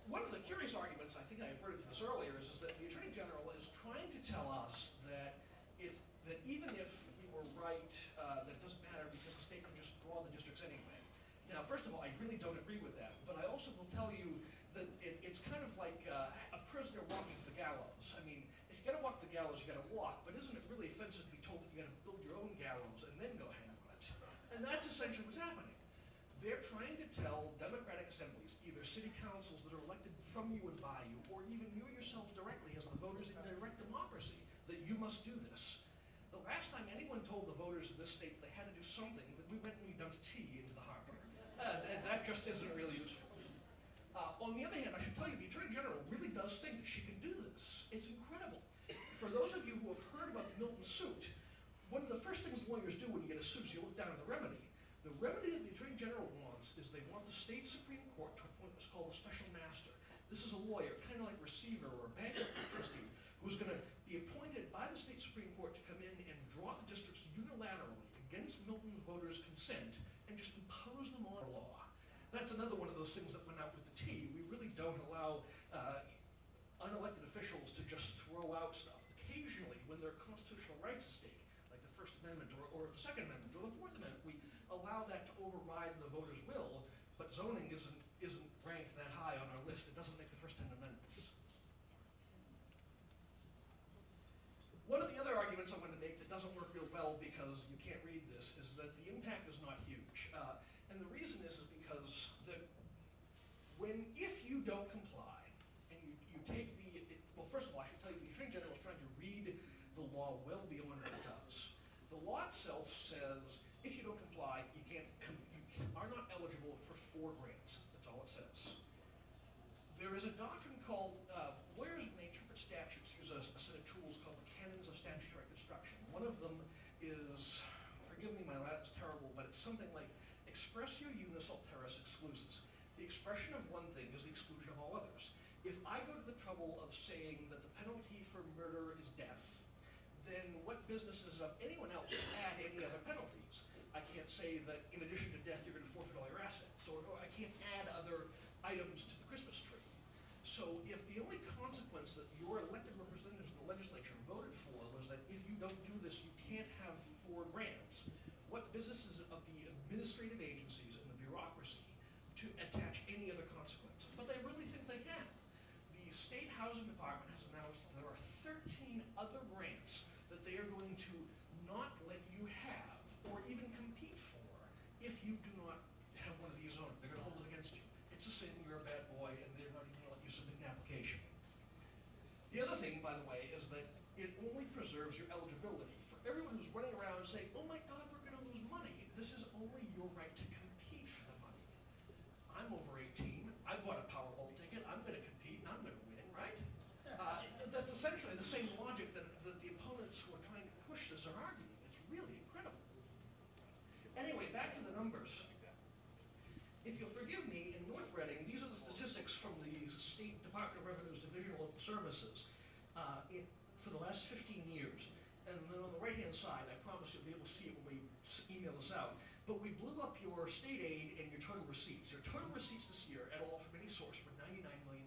one of the curious arguments, I think I referred to this earlier, is that the Attorney General is trying to tell us that even if you were right, that it doesn't matter because the state can just draw the districts anyway. Now, first of all, I really don't agree with that, but I also will tell you that it's kind of like a prisoner walking to the gallows. I mean, if you got to walk to the gallows, you got to walk, but isn't it really offensive to be told that you got to build your own gallows and then go hang on it? And that's essentially what's happening. They're trying to tell democratic assemblies, either city councils that are elected from you and by you, or even you yourselves directly as the voters in direct democracy, that you must do this. The last time anyone told the voters of this state that they had to do something, that we went and we dumped tea into the harbor. And that just isn't really useful. On the other hand, I should tell you, the Attorney General really does think that she can do this. It's incredible. For those of you who have heard about the Milton suit, one of the first things lawyers do when you get a suit is you look down at the remedy. The remedy that the Attorney General wants is they want the state Supreme Court to appoint what's called a special master. This is a lawyer, kind of like receiver or bankruptcy trustee, who's going to be appointed by the state Supreme Court to come in and draw the districts unilaterally against Milton voters' consent and just impose them on law. That's another one of those things that went out with the tea. We really don't allow unelected officials to just throw out stuff. Occasionally, when there are constitutional rights at stake, like the First Amendment or the Second Amendment or the Fourth Amendment, we allow that to override the voters' will, but zoning isn't ranked that high on our list. It doesn't make the first 10 amendments. One of the other arguments I'm going to make that doesn't work real well because you can't read this is that the impact is not huge. And the reason is because if you don't comply and you take well, first of all, I should tell you, the Attorney General is trying to read the law well beyond what it does. The law itself says if you don't comply, you are not eligible for 4 grants. That's all it says. There is a doctrine called, lawyers when they interpret statutes use a set of tools called the canons of statutory construction. One of them is, forgive me, my Latin's terrible, but it's something like expressio unis alteris exclusus. The expression of one thing is the exclusion of all others. If I go to the trouble of saying that the penalty for murder is death, then what business is it of anyone else to add any other penalties? I can't say that in addition to death, you're going to forfeit all your assets, or I can't add other items to the Christmas tree. So if the only consequence that your elected representatives in the legislature voted for was that if you don't do this, you can't have 4 grants, what business is it of the administrative agencies and the bureaucracy to attach any other consequence? But they really think they can. The State Housing Department has announced that there are 13 other grants that they are going to not let you have or even compete for if you do not have one of these owned. They're going to hold it against you. It's a sin, you're a bad boy, and they're not even going to let you submit an application. The other thing, by the way, is that it only preserves your eligibility. For everyone who's running around saying, oh my God, we're going to lose money, this is only your right to compete for the money. I'm over 18, I bought a Powerball ticket, I'm going to compete, and I'm going to win, right? That's essentially the same logic that the opponents who are trying to push this are arguing. It's really incredible. Anyway, back to the numbers. If you'll forgive me, in North Reading, these are the statistics from the State Department of Revenue's Division of Local Services for the last 15 years. And then on the right-hand side, I promise you'll be able to see it when we email this out, but we blew up your state aid and your total receipts. Your total receipts this year, at all from any source, were $99 million,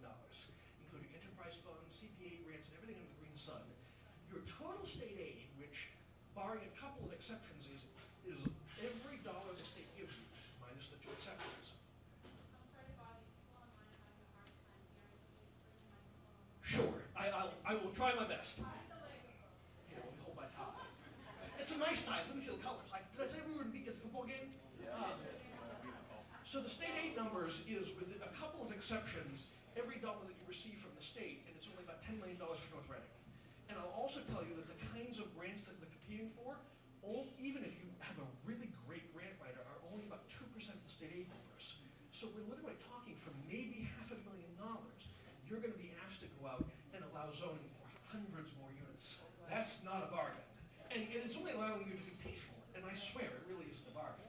including enterprise funds, CPA grants, and everything under the green sun. Your total state aid, which, barring a couple of exceptions, is every dollar the state gives you, minus the 2 exceptions. I'm sorry, Bobby. People online are having a hard time hearing you through the microphone. Sure, I will try my best. How's the microphone? Here, let me hold my tie. It's a nice tie, Linfield colors. Did I tell you we were in the football game? So the state aid numbers is, with a couple of exceptions, every dollar that you receive from the state, and it's only about $10 million for North Reading. And I'll also tell you that the kinds of grants that they're competing for, even if you have a really great grant writer, are only about 2% of the state aid numbers. So we're literally talking for maybe $500,000. You're going to be asked to go out and allow zoning for hundreds more units. That's not a bargain. And it's only allowing you to compete for it, and I swear it really isn't a bargain.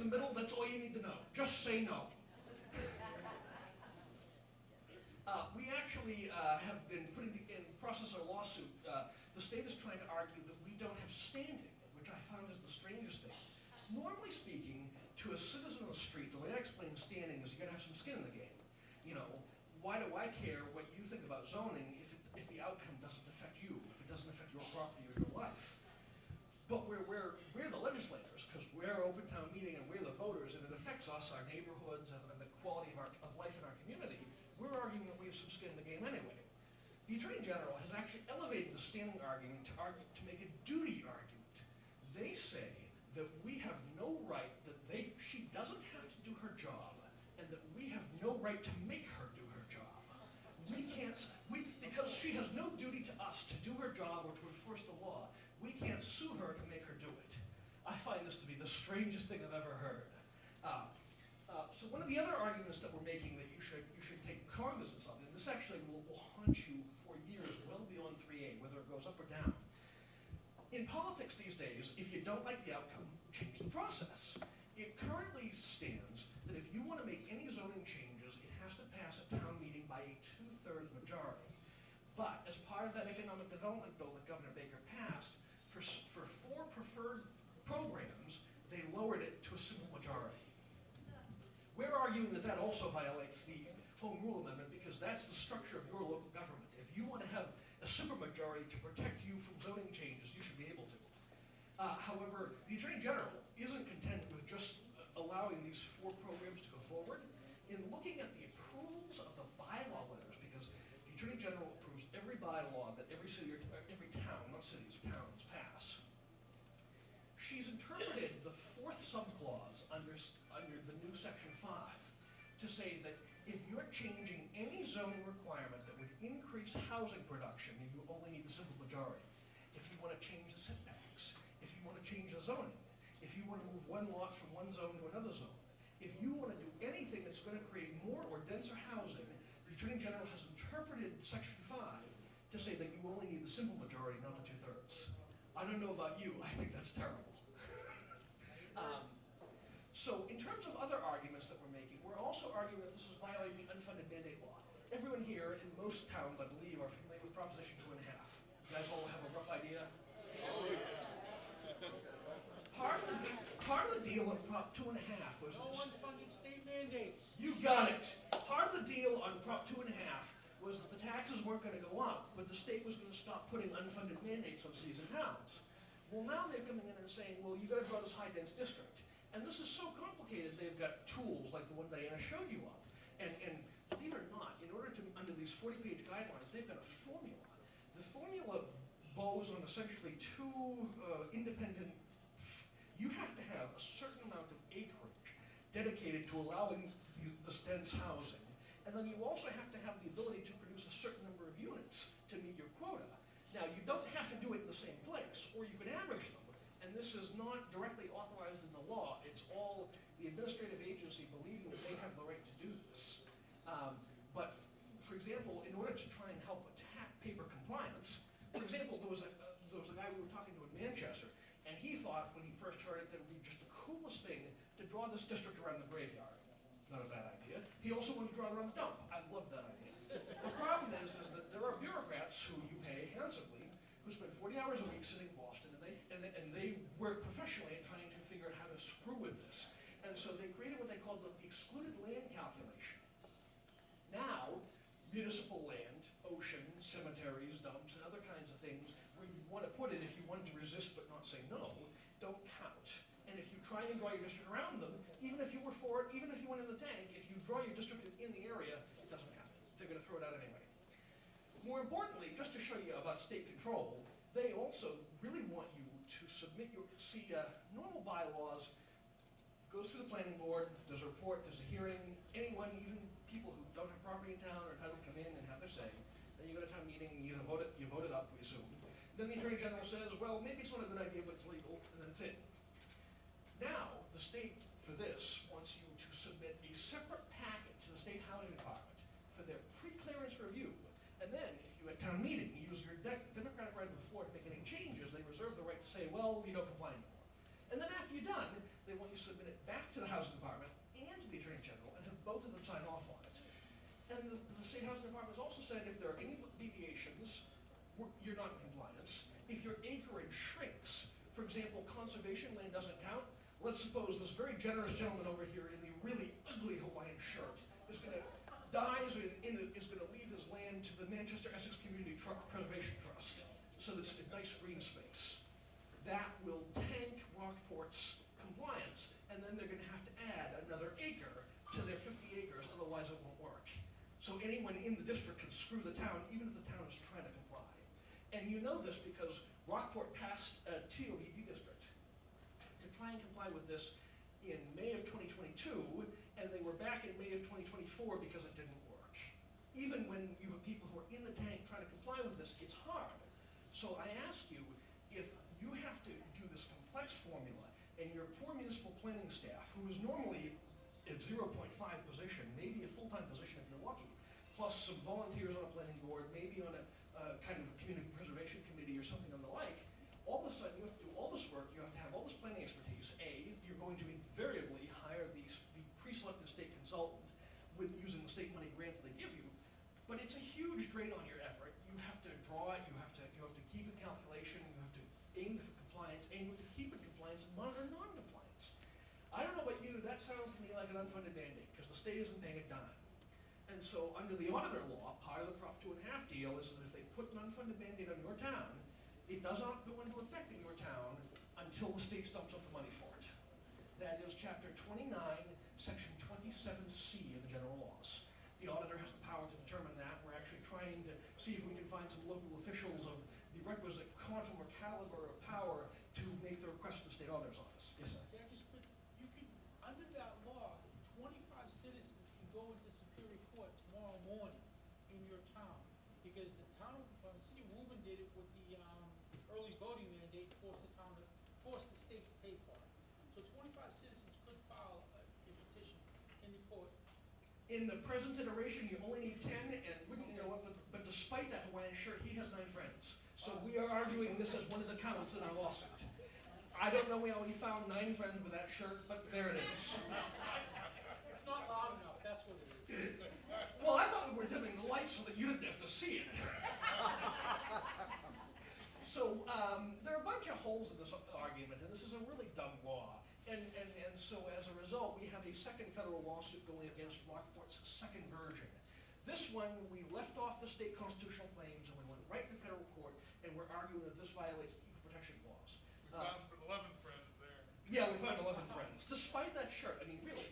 the middle, that's all you need to know. Just say no. We actually have been putting in process our lawsuit. The state is trying to argue that we don't have standing, which I found is the strangest thing. Normally speaking, to a citizen on the street, the way I explain standing is you gotta have some skin in the game. You know, why do I care what you think about zoning if the outcome doesn't affect you, if it doesn't affect your property or your life? But we're the legislators, because we're open town meeting and we're the voters, and it affects us, our neighborhoods, and the quality of life in our community. We're arguing that we have some skin in the game anyway. The Attorney General has actually elevated the standing argument to make a duty argument. They say that we have no right, that she doesn't have to do her job, and that we have no right to make her do her job. Because she has no duty to us to do her job or to enforce the law, we can't sue her to make her do it. I find this to be the strangest thing I've ever heard. So one of the other arguments that we're making that you should take cognizance of, and this actually will haunt you for years, well beyond 3A, whether it goes up or down. In politics these days, if you don't like the outcome, change the process. It currently stands that if you want to make any zoning changes, it has to pass a town meeting by a 2/3 majority. But as part of that economic development bill that Governor Baker passed, for 4 preferred programs, they lowered it to a simple majority. We're arguing that that also violates the Home Rule Amendment because that's the structure of your local government. If you want to have a supermajority to protect you from zoning changes, you should be able to. However, the Attorney General isn't content with just allowing these 4 programs to go forward. In looking at the approvals of the bylaw letters, because the Attorney General approves every bylaw that every city or every town, not cities, towns pass, she's interpreted the 4th subclause under the new Section 5 to say that if you're changing any zoning requirement that would increase housing production, you only need the simple majority. If you want to change the setbacks, if you want to change the zoning, if you want to move one lot from one zone to another zone, if you want to do anything that's going to create more or denser housing, the Attorney General has interpreted Section 5 to say that you only need the simple majority, not the 2/3. I don't know about you, I think that's terrible. So in terms of other arguments that we're making, we're also arguing that this is violating the unfunded mandate law. Everyone here in most towns, I believe, are familiar with Proposition 2.5. You guys all have a rough idea? Part of the deal on Prop 2.5 was... No unfunded state mandates. You got it. Part of the deal on Prop 2.5 was that the taxes weren't going to go up, but the state was going to stop putting unfunded mandates on cities and towns. Well, now they're coming in and saying, well, you got to draw this high-dense district. And this is so complicated, they've got tools like the one Diana showed you up. And believe it or not, in order to, under these 40-page guidelines, they've got a formula. The formula bows on essentially 2 independent... You have to have a certain amount of acreage dedicated to allowing this dense housing. And then you also have to have the ability to produce a certain number of units to meet your quota. Now, you don't have to do it in the same place, or you could average them. And this is not directly authorized in the law. It's all the administrative agency believing that they have the right to do this. But, for example, in order to try and help attack paper compliance, for example, there was a guy we were talking to in Manchester, and he thought when he first heard it that it would be just the coolest thing to draw this district around the graveyard. Not a bad idea. He also wanted to draw it around the dump. I love that idea. The problem is that there are bureaucrats who you pay handsomely who spend 40 hours a week sitting in Boston, and they work professionally at trying to figure out how to screw with this. And so they created what they called the excluded land calculation. Now, municipal land, ocean, cemeteries, dumps, and other kinds of things where you want to put it if you wanted to resist but not say no, don't count. And if you try and draw your district around them, even if you were for it, even if you went in the tank, if you draw your district in the area, it doesn't count. They're going to throw it out anyway. More importantly, just to show you about state control, they also really want you to submit your, normal bylaws, goes through the planning board, there's a report, there's a hearing, anyone, even people who don't have property in town are entitled to come in and have their say. Then you go to town meeting and you vote it up, we assume. Then the Attorney General says, well, maybe it's not a good idea, but it's legal, and then it's in. Now, the state, for this, wants you to submit a separate packet to the State Housing Department for their pre-clearance review. And then, if you at town meeting use your democratic right of the floor to make any changes, they reserve the right to say, well, you don't comply anymore. And then after you're done, they want you to submit it back to the Housing Department and to the Attorney General and have both of them sign off on it. And the State Housing Department has also said if there are any deviations, you're not in compliance. If your acreage shrinks, for example, conservation land doesn't count, let's suppose this very generous gentleman over here in the really ugly Hawaiian shirt is going to is going to leave his land to the Manchester Essex Community Preservation Trust, so that it's a nice green space. That will tank Rockport's compliance, and then they're going to have to add another acre to their 50 acres, otherwise it won't work. So anyone in the district can screw the town, even if the town is trying to comply. And you know this because Rockport passed a TOVD district to try and comply with this in May of 2022, and they were back in May of 2024 because it didn't work. Even when you have people who are in the tank trying to comply with this, it's hard. So I ask you, if you have to do this complex formula, and your poor municipal planning staff, who is normally at 0.5 position, maybe a full-time position if you're lucky, plus some volunteers on a planning board, maybe on a kind of community preservation committee or something on the like, all of a sudden you have to do all this work, you have to have all this planning expertise. A, you're going to invariably hire the pre-selected state consultant with using the state money grant that they give you, but it's a huge drain on your effort. You have to draw it, you have to keep a calculation, you have to aim for compliance, and you have to keep in compliance and monitor non-compliance. I don't know about you, that sounds to me like an unfunded mandate, because the state isn't paying a dime. And so under the auditor law, part of the Prop 2.5 deal is that if they put an unfunded mandate on your town, it does not go into effect in your town until the state stumps up the money for it. That is Chapter 29, Section 27C of the general laws. The auditor has the power to determine that. We're actually trying to see if we can find some local officials of the requisite quantum or caliber of power to make the request to the state auditor's office. Yes, sir? Can I just put, you can, under that law, 25 citizens can go into Superior Court tomorrow morning in your town. Because the town, the city of Woburn did it with the early voting mandate, forced the state to pay for it. So 25 citizens could file a petition in the court. In the present iteration, you only need 10, and wouldn't you know what, but despite that Hawaiian shirt, he has 9 friends. So we are arguing this as one of the counts in our lawsuit. I don't know how he found 9 friends with that shirt, but there it is. It's not loud enough, that's what it is. Well, I thought we were dimming the lights so that you didn't have to see it. So there are a bunch of holes in this argument, and this is a really dumb law. And so as a result, we have a second federal lawsuit going against Rockport's second version. This one, we left off the state constitutional claims and we went right to federal court, and we're arguing that this violates the equal protection laws. We found 11 friends there. Yeah, we found 11 friends, despite that shirt. I mean, really.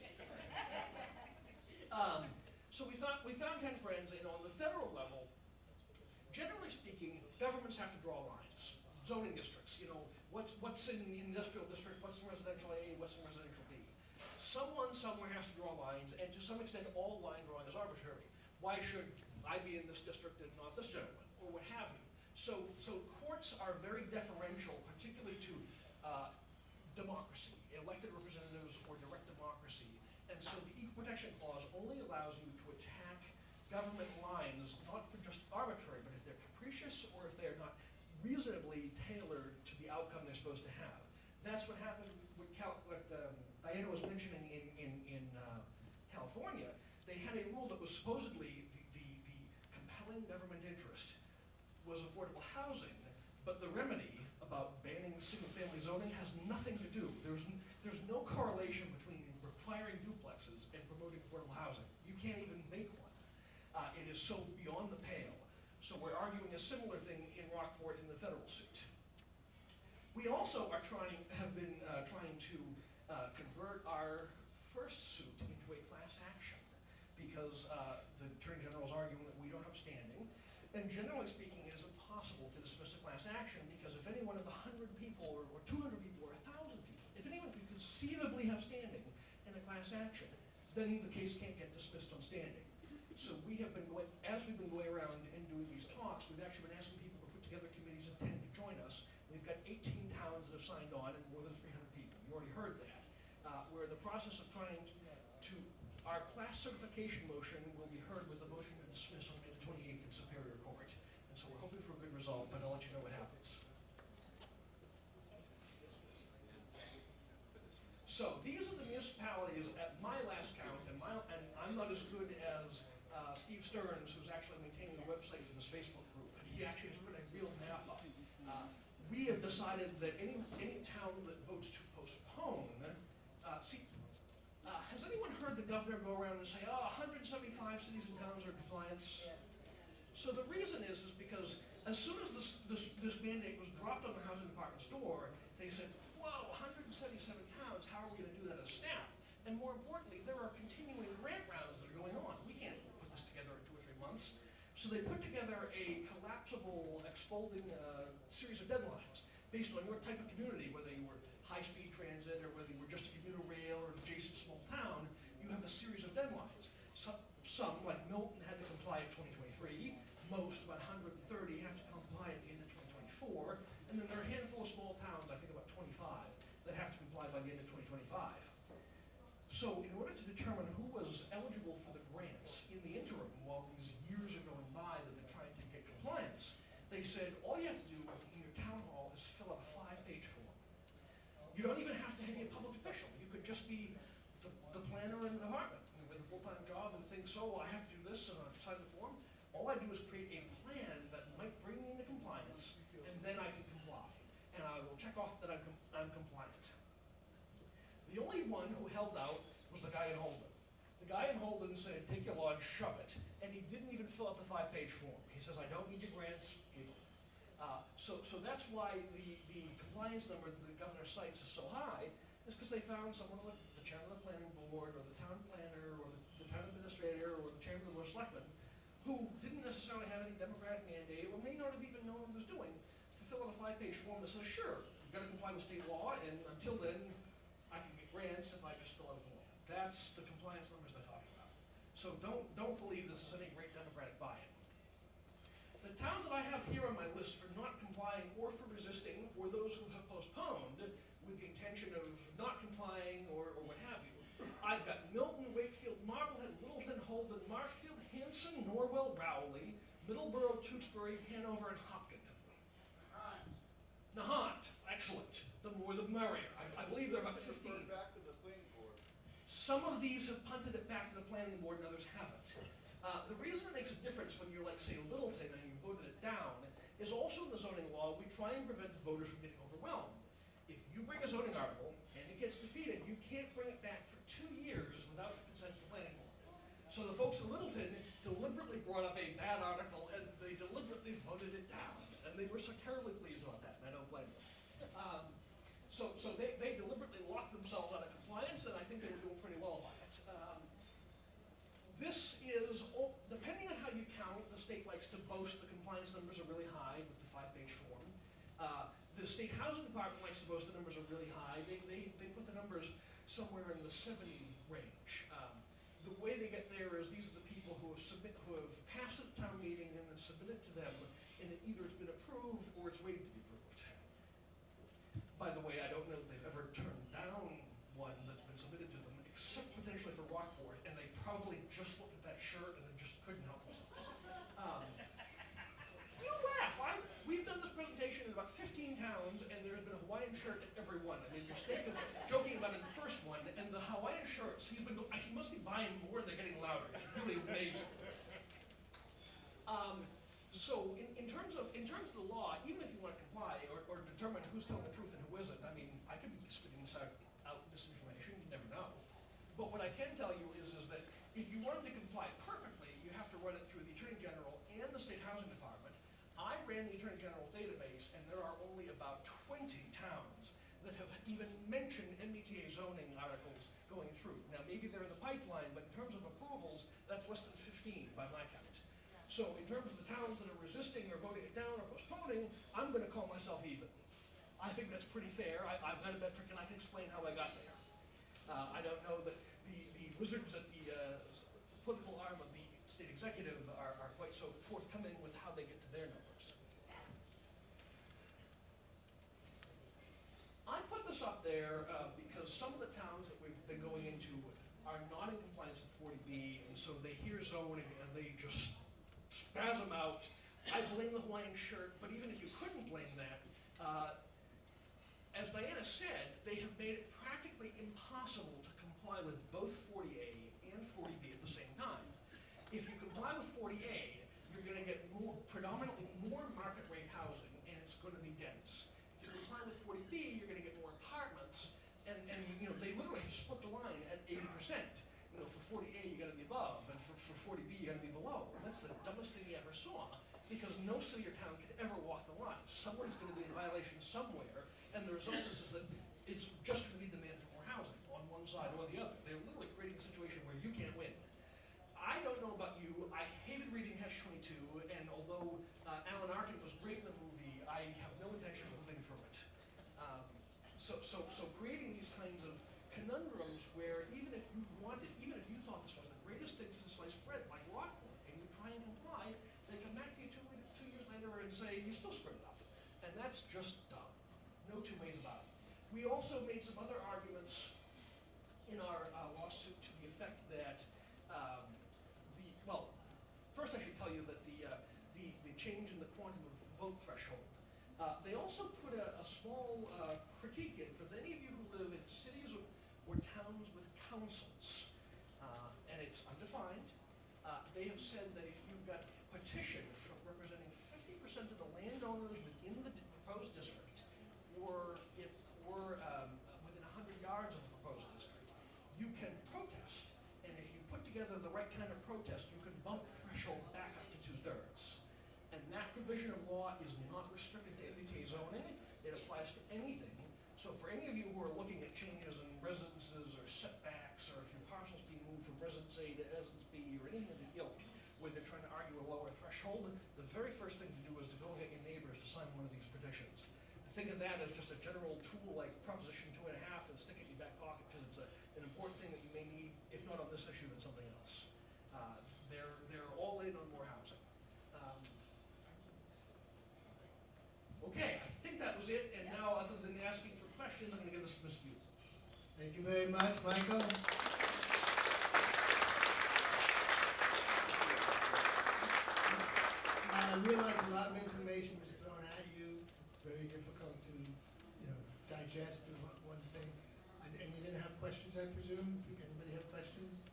So we found 10 friends, and on the federal level, generally speaking, governments have to draw lines. Zoning districts, you know, what's in the industrial district, what's in residential A, what's in residential B. Someone somewhere has to draw lines, and to some extent, all line drawing is arbitrary. Why should I be in this district and not this gentleman, or what have you? So courts are very deferential, particularly to democracy, elected representatives or direct democracy. And so the Equal Protection Clause only allows you to attack government lines, not for just arbitrary, but if they're capricious or if they're not reasonably tailored to the outcome they're supposed to have. That's what happened with what Diana was mentioning in California. They had a rule that was supposedly the compelling government interest was affordable housing, but the remedy about banning single-family zoning has nothing to do. There's no correlation between requiring duplexes and promoting affordable housing. You can't even make one. It is so beyond the pale. So we're arguing a similar thing in Rockport in the federal suit. We also have been trying to convert our first suit into a class action because the Attorney General is arguing that we don't have standing. And generally speaking, it is impossible to dismiss a class action because if any one of the 100 people or 200 people or 1,000 people, if anyone could conceivably have standing in a class action, then the case can't get dismissed on standing. So we have been going, as we've been going around and doing these talks, we've actually been asking people to put together committees of 10 to join us. We've got 18 towns that have signed on and more than 300 people. You already heard that. We're in the process of trying to our class certification motion will be heard with a motion to dismiss on May the 28th in Superior Court. And so we're hoping for a good result, but I'll let you know what happens. So these are the municipalities at my last count, and I'm not as good as Steve Stearns, who's actually maintaining the website for this Facebook group. He actually has put a real map up. We have decided that any town that votes to postpone, has anyone heard the governor go around and say, 175 cities and towns are in compliance? So the reason is because as soon as this mandate was dropped on the housing department's door, they said, whoa, 177 towns, how are we gonna do that as staff? And more importantly, there are continuing grant rounds that are going on. We can't put this together in 2 or 3 months. So they put together a collapsible, exfolding series of deadlines based on your type of community, whether you were high-speed transit or whether you were just a commuter rail or an adjacent small town. You have a series of deadlines. Some, like Milton, had to comply in 2023. Most, about 130, have to comply at the end of 2024. And then there are a handful of small towns, I think about 25, that have to comply by the end of 2025. So in order to determine who was eligible for the grants in the interim, while these years are going by that they're trying to get compliance, they said all you have to do in your town hall is fill out a 5-page form. You don't even have to be a public official. You could just be the planner in the department with a full-time job and think, so I have to do this and I sign the form. All I do is create a plan that might bring me into compliance, and then I can comply. And I will check off that I'm compliant. The only one who held out was the guy in Holden. The guy in Holden said, take your log, shove it, and he didn't even fill out the 5-page form. He says, I don't need your grants, give them. So that's why the compliance number that the governor cites is so high, is because they found someone like the chairman of the planning board, or the town planner, or the town administrator, or the chairman of the board of selectmen, who didn't necessarily have any democratic mandate, or may not have even known what he was doing, to fill out a 5-page form that says, sure, you've got to comply with state law, and until then, I can get grants if I just fill out a form. That's the compliance numbers they're talking about. So don't believe this is any great democratic buy-in. The towns that I have here on my list for not complying or for resisting, or those who have postponed with the intention of not complying or what have you, I've got Milton, Wakefield, Marblehead, Littleton, Holden, Marshfield, Hanson, Norwell, Rowley, Middleborough, Tewksbury, Hanover, and Hopkinton. Nahant, excellent. The more the merrier. I believe there are about 15. Back to the planning board. Some of these have punted it back to the planning board and others haven't. The reason it makes a difference when you're like, say, Littleton and you voted it down is also in the zoning law, we try and prevent the voters from getting overwhelmed. If you bring a zoning article and it gets defeated, you can't bring it back for 2 years without the consent of the planning board. So the folks in Littleton deliberately brought up a bad article and they deliberately voted it down. And they were so terribly pleased about that, and I don't blame them. So they deliberately locked themselves out of compliance, and I think they were doing pretty well by it. This is, depending on how you count, the state likes to boast the compliance numbers are really high with the 5-page form. The state housing department likes to boast the numbers are really high. They put the numbers somewhere in the 70 range. The way they get there is these are the people who have passed at the town meeting and then submitted to them, and either it's been approved or it's waiting to be approved. By the way, I don't know that they've ever turned down one that's been submitted to them, except potentially for Rockport, and they probably just looked at that shirt and they just couldn't help themselves. You laugh. We've done this presentation in about 15 towns, and there's been a Hawaiian shirt at every one. I mean, you're joking about it in the first one, and the Hawaiian shirts, he must be buying more, they're getting louder. It's really amazing. So in terms of the law, even if you want to comply or determine who's telling the truth and who isn't, I mean, I could be spitting this out misinformation, you never know. But what I can tell you is that if you wanted to comply perfectly, you have to run it through the Attorney General and the State Housing Department. I ran the Attorney General's database, and there are only about 20 towns that have even mentioned MBTA zoning articles going through. Now, maybe they're in the pipeline, but in terms of approvals, that's less than 15 by my count. So in terms of the towns that are resisting or voting it down or postponing, I'm going to call myself even. I think that's pretty fair. I've got a metric and I can explain how I got there. I don't know that the wizards at the political arm of the state executive are quite so forthcoming with how they get to their numbers. I put this up there because some of the towns that we've been going into are not in compliance with 40B, and so they hear zoning and they just spasm out. I blame the Hawaiian shirt, but even if you couldn't blame that, as Diana said, they have made it practically practically impossible to comply with both 40A and 40B at the same time. If you comply with 40A, you're going to get predominantly more market rate housing, and it's going to be dense. If you comply with 40B, you're going to get more apartments, and they literally split the line at 80%. For 40A, you got to be above, and for 40B, you got to be below. And that's the dumbest thing you ever saw, because no city or town can ever walk the line. Someone's going to be in violation somewhere, and the result is that it's just going to be demand for more housing on one side or the other. They're literally creating a situation where you can't win. I don't know about you, I hated reading Catch-22, and although Alan Arkin was great in the movie, I have no intention of living through it. So creating these kinds of conundrums where even if you thought this was the greatest thing since sliced bread, like Rockport, and you try and comply, they come back to you 2 years later and say, you still screwed it up. And that's just dumb. No two ways about it. We also made some other arguments in our lawsuit to the effect that first I should tell you that the change in the quantum of vote threshold. They also put a small critique in for any of you who live in cities or towns with councils, and it's undefined. They have said that if you've got a petition from representing 50% of the landowners within the proposed district, or within 100 yards of the proposed district, you can protest. And if you put together the right kind of protest, you can bump the threshold back up to 2/3. And that provision of law is not restricted to MBTA zoning. It applies to anything. So for any of you who are looking at changes in residences or setbacks, or if your parcel's being moved from residence A to residence B, or anything of the ilk, where they're trying to argue a lower threshold, the very first thing to do is to go and get your neighbors to sign one of these petitions. Think of that as just a general tool like Proposition 2.5 and stick it in your back pocket, because it's an important thing that you may need, if not on this issue, then something else. They're all in on more housing. Okay, I think that was it, and now other than asking for questions, I'm going to give this to Ms. Yull. Thank you very much, Michael. I realize a lot of information was thrown at you, very difficult to digest in one thing. And you're going to have questions, I presume? Anybody have questions?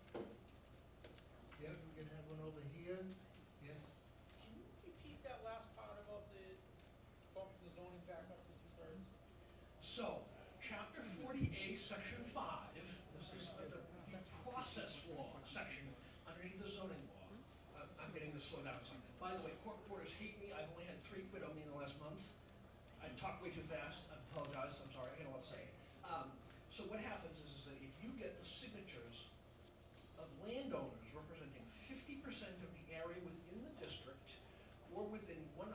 Yeah, we're going to have one over here. Yes? Can you repeat that last part about the bumping the zoning back up to 2/3? So, Chapter 40A, Section 5, this is the process law section underneath the zoning law. I'm getting this slowed down. By the way, court reporters hate me. I've only had 3 quit on me in the last month. I talk way too fast. I apologize. I'm sorry. I got a lot to say. So what happens is that if you get the signatures of landowners representing 50% of the area within the district, or within 100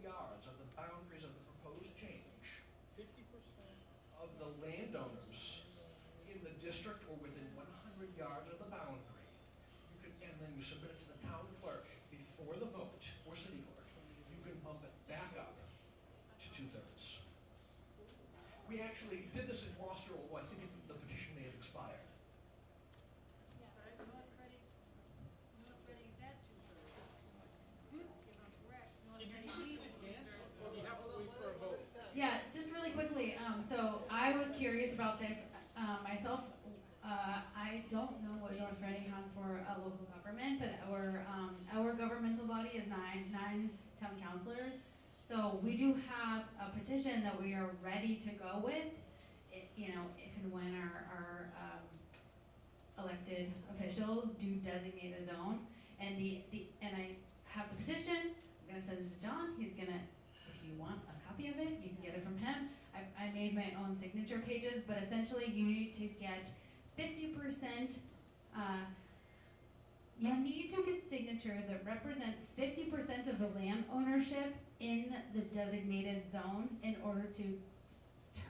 yards of the boundaries of the proposed change, 50%. of the landowners in the district or within 100 yards of the boundary, and then you submit it to the town clerk before the vote, or city clerk, you can bump it back up to 2/3. We actually did this in Gloucester, although I think the petition may have expired. Yeah, but North Reading's at 2/3. If I'm correct, North Can you Reading do is this in advance, 2/3. or do you have to wait for a vote? Yeah, just really quickly, so I was curious about this myself. I don't know what North Reading has for a local government, but our governmental body is nine town councilors. So we do have a petition that we are ready to go with, if and when our elected officials do designate a zone. And and I have the petition. I'm gonna send it to John. He's gonna, if you want a copy of it, you can get it from him. I made my own signature pages, but essentially you need to get 50%, you need to get signatures that represent 50% of the land ownership in the designated zone in order to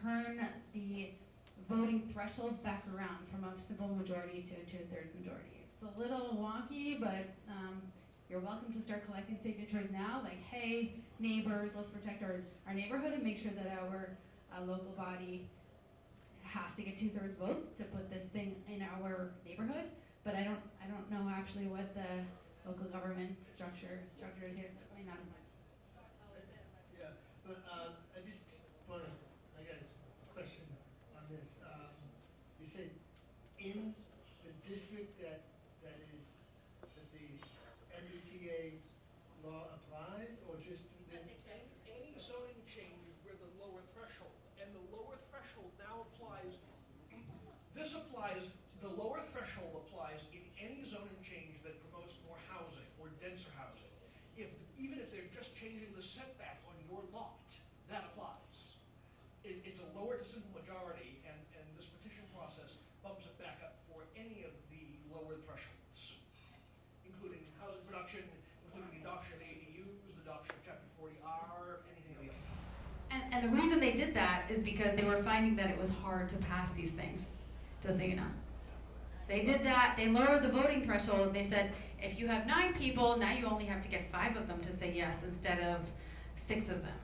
turn the voting threshold back around from a simple majority to a 2/3 majority. It's a little wonky, but you're welcome to start collecting signatures now, like, hey, neighbors, let's protect our neighborhood and make sure that our local body has to get 2/3 votes to put this thing in our neighborhood. But I don't know actually what the local government structure is here, so I mean, Yeah, but I just I got a question on this. You say in the district that the MBTA law applies, or just within? Any zoning change where the lower threshold, and the lower threshold now applies, the lower threshold applies in any zoning change that promotes more housing or denser housing. Even if they're just changing the setback on your lot, that applies. It's a lower to simple majority, and this petition process bumps it back up for any of the lower thresholds, including housing production, including the adoption of ADUs, the adoption of Chapter 40R, anything of the other. And the reason they did that is because they were finding that it was hard to pass these things, just so you know. They did that, they lowered the voting threshold, they said, if you have 9 people, now you only have to get 5 of them to say yes instead of 6 of them.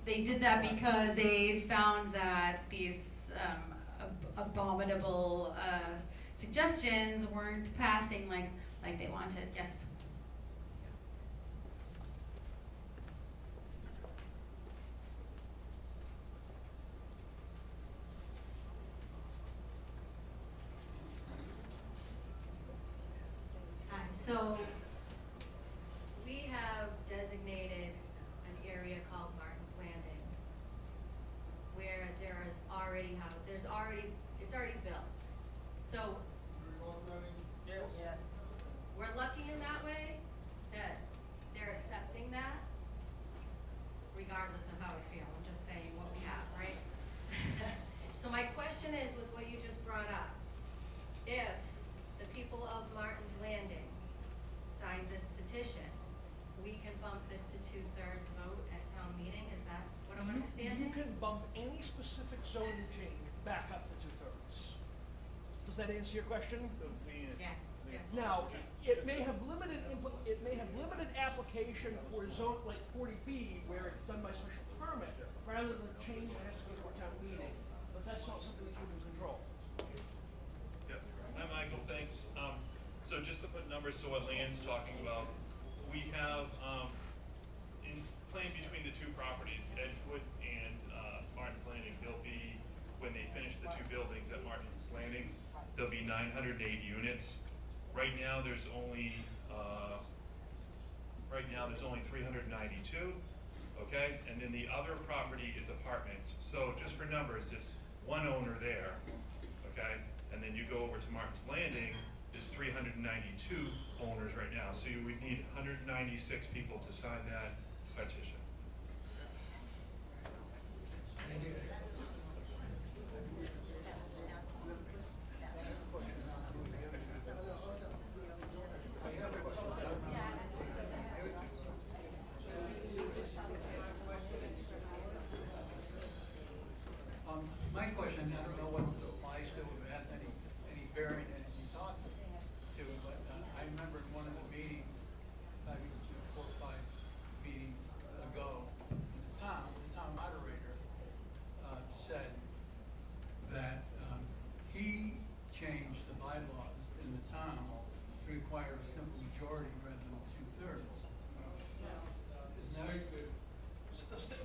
They did that because they found that these abominable suggestions weren't passing like they wanted, yes. Hi, so we have designated an area called Martin's Landing where it's already built. So Yes. we're lucky in that way that they're accepting that regardless of how we feel. I'm just saying what we have, right? So my question is, with what you just brought up, if the people of Martin's Landing sign this petition, we can bump this to 2/3 vote at town meeting, is that what I'm understanding? You can bump any specific zoning change back up to 2/3. Does that answer your question? Yeah. Now, it may have limited application for zone like 40B where it's done by special permit rather than a change that has to go to a town meeting. But that's not something that you can control. Yeah, hi Michael, thanks. So just to put numbers to what Leanne's talking about, we have, in playing between the 2 properties, Edgewood and Martin's Landing, there'll be, when they finish the 2 buildings at Martin's Landing, there'll be 908 units. Right now there's only 392, okay? And then the other property is apartments. So just for numbers, it's 1 owner there, okay? And then you go over to Martin's Landing, there's 392 owners right now. So you would need 196 people to sign that petition. Thank you. My question, I don't know what this applies to, if it has any bearing in it you talked to, but I remember in one of the meetings, maybe 2, 4, 5 meetings ago, the town moderator said that he changed the bylaws in the town to require a simple majority rather than 2/3. Isn't that?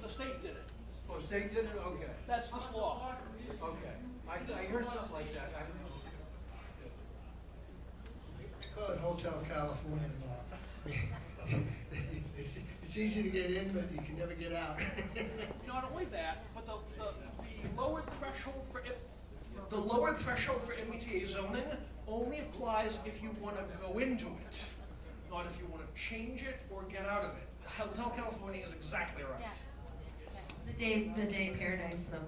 The state did it. Oh, state did it? Okay. That's this law. Okay. I heard something like that. I don't know. I call it Hotel California law. It's easy to get in, but you can never get out. Not only that, but the lower threshold for MBTA zoning only applies if you want to go into it, not if you want to change it or get out of it. Hotel California is exactly right. Yeah. The day paradise for the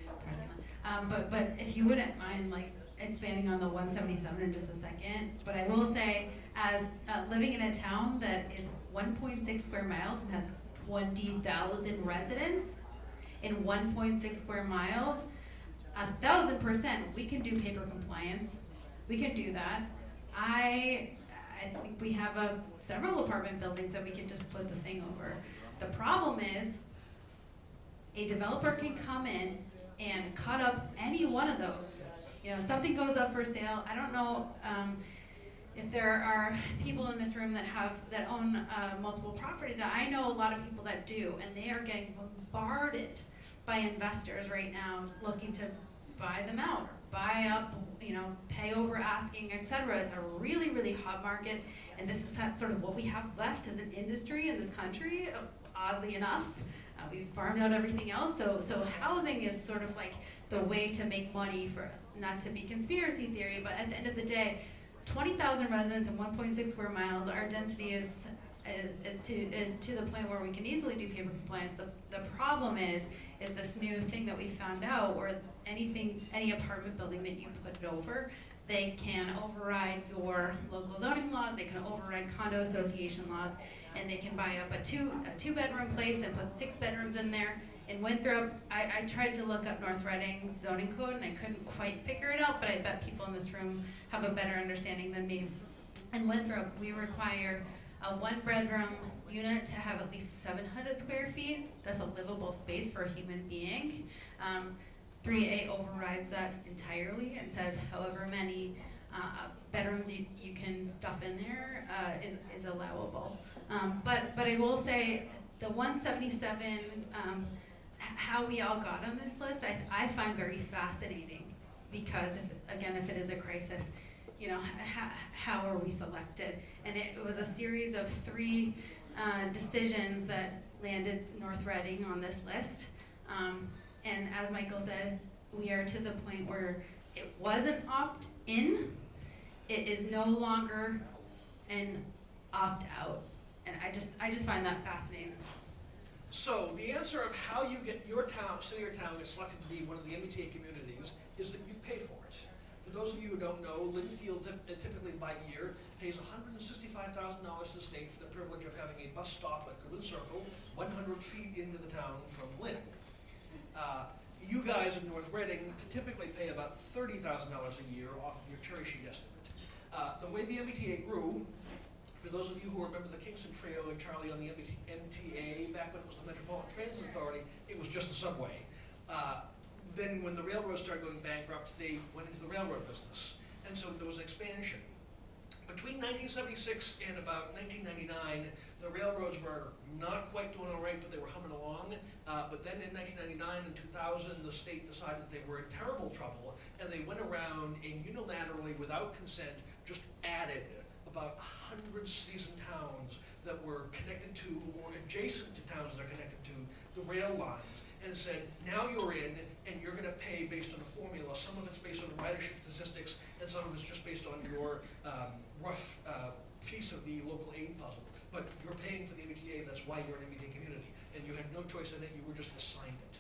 parking lot. But if you wouldn't mind, like, expanding on the 177 in just a second, but I will say, as living in a town that is 1.6 square miles and has 20,000 residents in 1.6 square miles, 1,000%, we can do paper compliance. We can do that. I think we have several apartment buildings that we can just put the thing over. The problem is, a developer can come in and cut up any one of those. You know, something goes up for sale. I don't know if there are people in this room that own multiple properties. I know a lot of people that do, and they are getting bombarded by investors right now looking to buy them out buy up, pay over asking, etc. It's a really, really hot market, and this is sort of what we have left as an industry in this country, oddly enough. We've farmed out everything else, so housing is sort of like the way to make money, for not to be conspiracy theory, but at the end of the day, 20,000 residents and 1.6 square miles, our density is to the point where we can easily do paper compliance. The problem is this new thing that we found out, where any apartment building that you put it over, they can override your local zoning laws, they can override condo association laws, and they can buy up a two-bedroom place and put 6 bedrooms in there. In Winthrop, I tried to look up North Reading's zoning code and I couldn't quite figure it out, but I bet people in this room have a better understanding than me. In Winthrop, we require a 1-bedroom unit to have at least 700 square feet. That's a livable space for a human being. 3A overrides that entirely and says however many bedrooms you can stuff in there is allowable. But I will say the 177, how we all got on this list, I find very fascinating, because if it is a crisis, how are we selected? And it was a series of 3 decisions that landed North Reading on this list. And as Michael said, we are to the point where it wasn't opt-in, it is no longer an opt-out. And I just find that fascinating. So the answer of how you get your town, city or town, is selected to be one of the MBTA communities is that you pay for it. For those of you who don't know, Linfield typically by year pays $165,000 to the state for the privilege of having a bus stop at Goodwin Circle, 100 feet into the town from Lynn. You guys in North Reading typically pay about $30,000 a year off of your cherry sheet estimate. The way the MBTA grew, for those of you who remember the Kingston Trio and Charlie on the MTA, back when it was the Metropolitan Transit Authority, it was just a subway. Then when the railroads started going bankrupt, they went into the railroad business. And so there was an expansion. Between 1976 and about 1999, the railroads were not quite doing all right, but they were humming along. But then in 1999 and 2000, the state decided they were in terrible trouble, and they went around and unilaterally, without consent, just added about 100 cities and towns that were connected to or adjacent to towns that are connected to the rail lines, and said, now you're in, and you're going to pay based on a formula. Some of it's based on ridership statistics, and some of it's just based on your rough piece of the local aid puzzle. But you're paying for the MBTA, that's why you're an MBTA community, and you had no choice in it, you were just assigned it.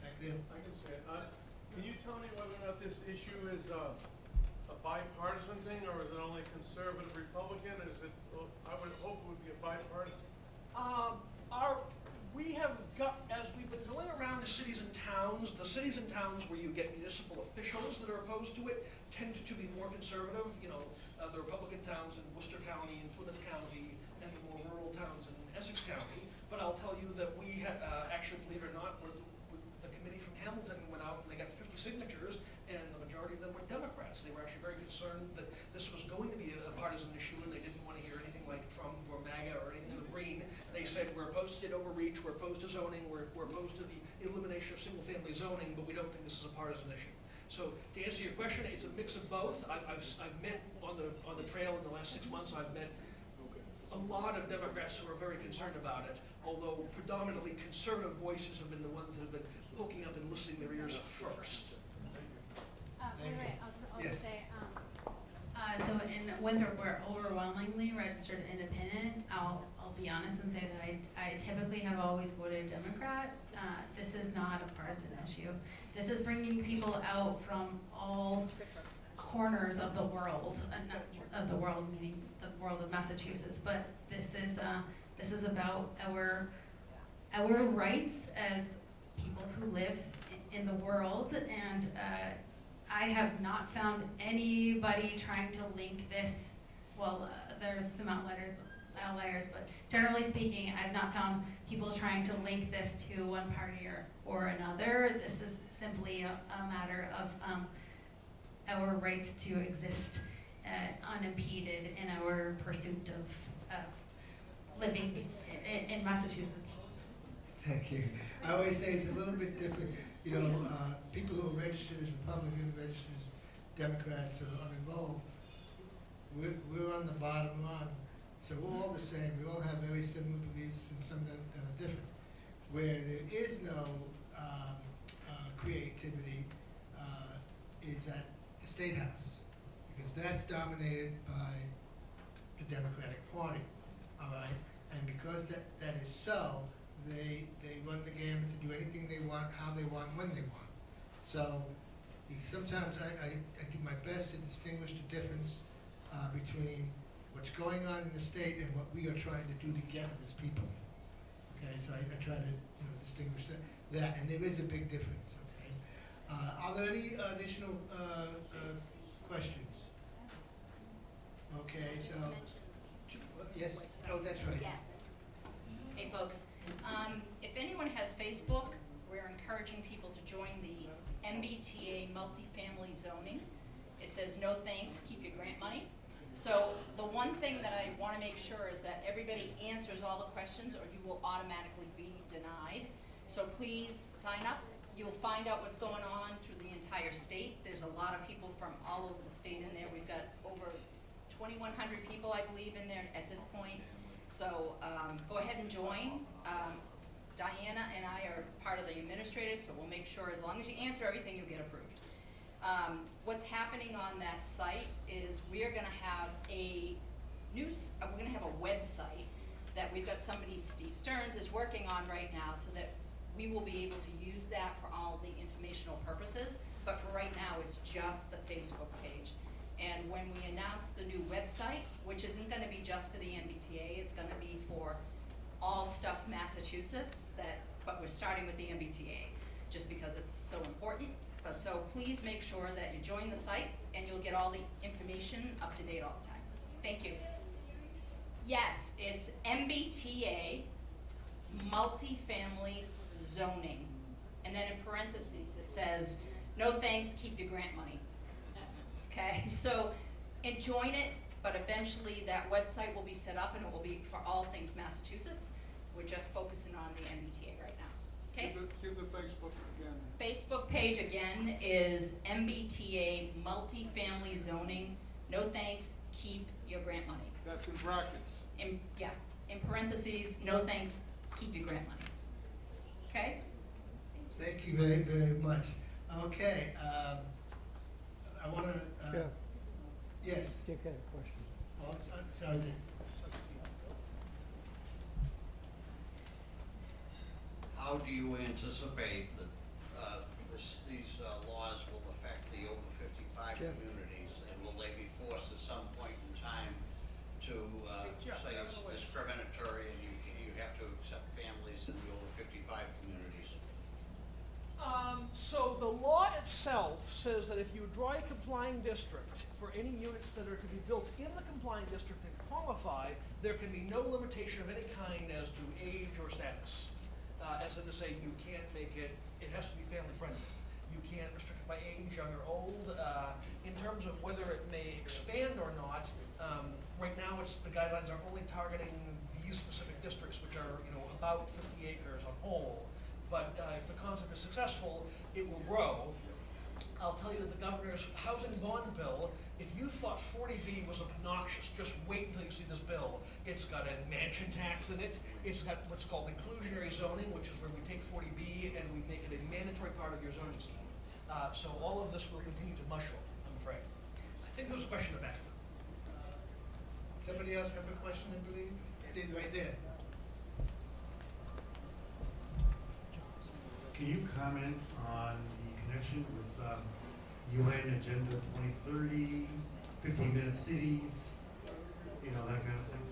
Back there. I can say it. Can you tell me whether or not this issue is a bipartisan thing, or is it only conservative Republican? Is it? I would hope it would be a bipartisan. We have got, as we've been going around the cities and towns, the cities and towns where you get municipal officials that are opposed to it tend to be more conservative. The Republican towns in Worcester County and Plymouth County, and the more rural towns in Essex County. But I'll tell you that we had, actually, believe it or not, the committee from Hamilton went out and they got 50 signatures, and the majority of them were Democrats. They were actually very concerned that this was going to be a partisan issue, and they didn't want to hear anything like Trump or MAGA or anything of the green. They said, we're opposed to state overreach, we're opposed to zoning, we're opposed to the elimination of single-family zoning, but we don't think this is a partisan issue. So to answer your question, it's a mix of both. I've met on the trail in the last 6 months, I've met a lot of Democrats who are very concerned about it, although predominantly conservative voices have been the ones that have been poking up and listening their ears first. Wait, I'll Yes. just say, So in Winthrop, we're overwhelmingly registered independent. I'll be honest and say that I typically have always voted Democrat. This is not a partisan issue. This is bringing people out from all corners of the world, meaning the world of Massachusetts. But this is about our rights as people who live in the world, and I have not found anybody trying to link this. Well, there's some outliers, but generally speaking, I've not found people trying to link this to one party or another. This is simply a matter of our rights to exist unimpeded in our pursuit of living in Massachusetts. Thank you. I always say it's a little bit different. people who are registered as Republican, registered as Democrats, or unenrolled, we're on the bottom run. So we're all the same. We all have very similar beliefs, and some that are different. Where there is no creativity is at the State House, because that's dominated by the Democratic Party. All right, and because that is so, they run the gamut to do anything they want, how they want, when they want. So sometimes I do my best to distinguish the difference between what's going on in the state and what we are trying to do together as people. Okay, so I try to distinguish that, and there is a big difference. Okay, are there any additional questions? Okay, so yes. Oh, that's right. Yes. Hey, folks. If anyone has Facebook, we're encouraging people to join the MBTA multifamily zoning. It says, no thanks, keep your grant money. So the one thing that I want to make sure is that everybody answers all the questions, or you will automatically be denied. So please sign up. You'll find out what's going on through the entire state. There's a lot of people from all over the state in there. We've got over 2,100 people, I believe, in there at this point. So go ahead and join. Diana and I are part of the administrators, so we'll make sure as long as you answer everything, you'll get approved. What's happening on that site is we're going to have we're going to have a website that we've got somebody, Steve Stearns, is working on right now, so that we will be able to use that for all the informational purposes. But for right now, it's just the Facebook page. And when we announce the new website, which isn't going to be just for the MBTA, it's going to be for all stuff Massachusetts, but we're starting with the MBTA just because it's so important. So please make sure that you join the site, and you'll get all the information up to date all the time. Thank you. Yes, it's MBTA multifamily zoning. And then in parentheses, it says, no thanks, keep your grant money. Okay, so join it, but eventually that website will be set up, and it will be for all things Massachusetts. We're just focusing on the MBTA right now. Okay? Give the Facebook again. Facebook page again is MBTA multifamily zoning. No thanks, keep your grant money. That's in brackets. In parentheses, no thanks, keep your grant money. Okay? Thank you very, very much. Okay, I want to. Yes. Dick had a question. Oh, sorry, Dick. How do you anticipate that these laws will affect the over 55 Yeah. communities? And will they be forced at some point in time to say it's discriminatory and you have to accept families in the over 55 communities? So the law itself says that if you draw a complying district for any units that are to be built in the complying district and qualify, there can be no limitation of any kind as to age or status. As in to say, you can't make it has to be family friendly. You can't restrict it by age, young or old. In terms of whether it may expand or not, right now the guidelines are only targeting these specific districts, which are about 50 acres on whole. But if the concept is successful, it will grow. I'll tell you that the governor's housing bond bill, if you thought 40B was obnoxious, just wait until you see this bill. It's got a mansion tax in it. It's got what's called inclusionary zoning, which is where we take 40B and we make it a mandatory part of your zoning scheme. So all of this will continue to mushroom, I'm afraid. I think there was a question in the back. Somebody else have a question, I believe? Right there. Can you comment on the connection with UN Agenda 2030, 15-minute cities, that kind of thing?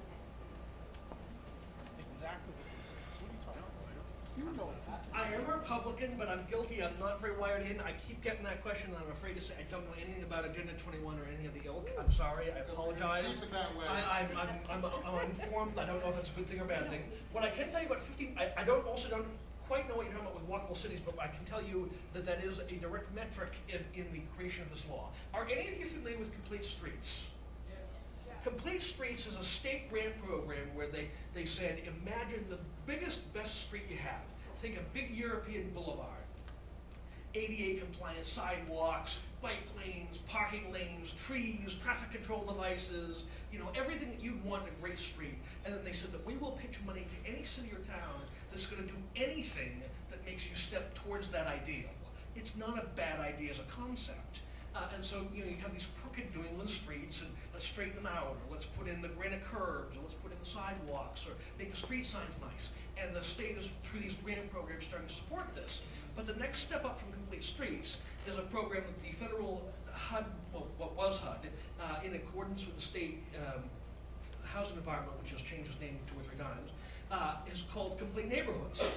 Exactly what this is. What are you talking about? You know that. I am a Republican, but I'm guilty. I'm not very wired in. I keep getting that question, and I'm afraid to say I don't know anything about Agenda 21 or any of the ilk. I'm sorry. I apologize. Keep it that way. I'm uninformed. I don't know if it's a good thing or bad thing. What I can tell you about 15, I don't quite know what you're talking about with walkable cities, but I can tell you that is a direct metric in the creation of this law. Are any of you familiar with Complete Streets? Complete Streets is a state grant program where they said, imagine the biggest, best street you have. Think a big European boulevard. ADA compliant sidewalks, bike lanes, parking lanes, trees, traffic control devices, you know, everything that you'd want in a great street. And then they said that we will pitch money to any city or town that's gonna do anything that makes you step towards that ideal. It's not a bad idea as a concept. And so, you know, you have these crooked New England streets, and let's straighten them out, or let's put in the granite curbs, or let's put in the sidewalks, or make the street signs nice. And the state is, through these grant programs, starting to support this. But the next step up from Complete Streets is a program that the federal HUD, well, what was HUD, in accordance with the state housing department, which has changed its name 2 or 3 times, is called Complete Neighborhoods.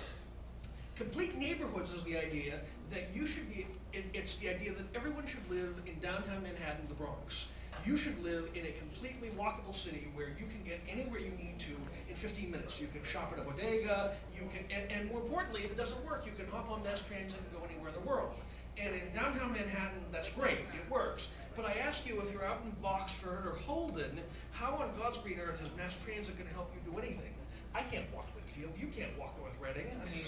Complete neighborhoods is the idea that you should be, it's the idea that everyone should live in downtown Manhattan, the Bronx. You should live in a completely walkable city where you can get anywhere you need to in 15 minutes. You can shop at a bodega, you can, and more importantly, if it doesn't work, you can hop on mass transit and go anywhere in the world. And in downtown Manhattan, that's great, it works. But I ask you, if you're out in Boxford or Holden, how on God's green earth is mass transit gonna help you do anything? I can't walk Whitfield, you can't walk North Reading. I mean,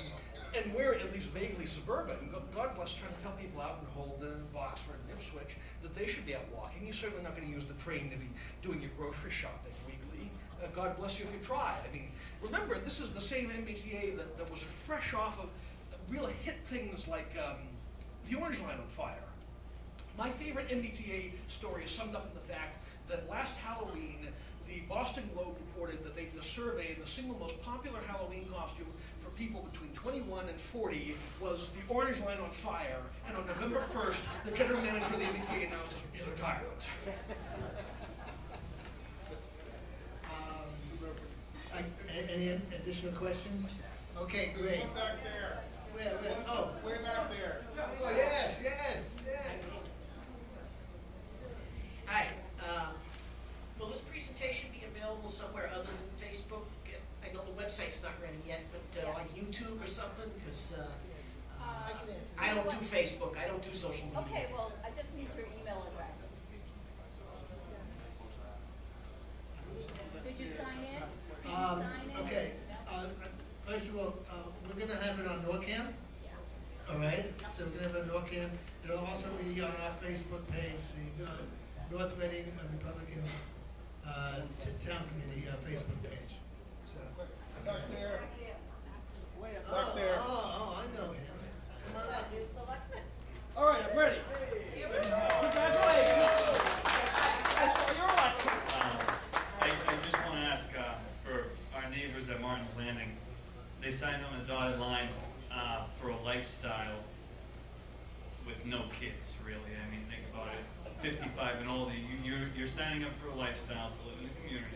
and we're at least vaguely suburban. God bless trying to tell people out in Holden, Boxford, and Ipswich that they should be out walking. You're certainly not going to use the train to be doing your grocery shopping weekly. God bless you if you try. I mean, remember, this is the same MBTA that was fresh off of real hit things like the Orange Line on fire. My favorite MBTA story is summed up in the fact that last Halloween, the Boston Globe reported that they did a survey, and the single most popular Halloween costume for people between 21 and 40 was the Orange Line on fire. And on November 1st, the general manager of the MBTA announced his retirement. Any additional questions? Okay, great. One back there. Where? Oh. Way back there. Oh, yes. Hi, will this presentation be available somewhere other than Facebook? I know the website's not ready yet, but like YouTube or something, because I don't do Facebook, I don't do social media. Okay, well, I just need your email address. Did you sign in? Did you sign in? Okay, first of all, we're gonna have it on NORCAM. All right, so we're gonna have it on NORCAM. It'll also be on our Facebook page, the North Reading Republican Town Committee Facebook page. So, Back okay. there. Way up back there. Oh, I know him. Come on up. All right, I'm ready. Congratulations. I saw your election. I just want to ask for our neighbors at Martin's Landing, they signed on the dotted line for a lifestyle with no kids, really. I mean, think about it. 55 and older, you're signing up for a lifestyle to live in a community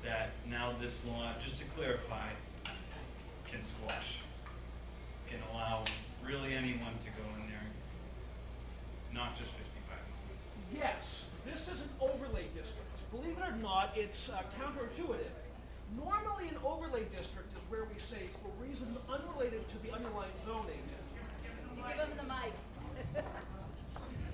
that now this law, just to clarify, can squash, can allow really anyone to go in there, not just 55. Yes, this is an overlay district. Believe it or not, it's counterintuitive. Normally, an overlay district is where we say, for reasons unrelated to the underlying zoning. You give them the mic.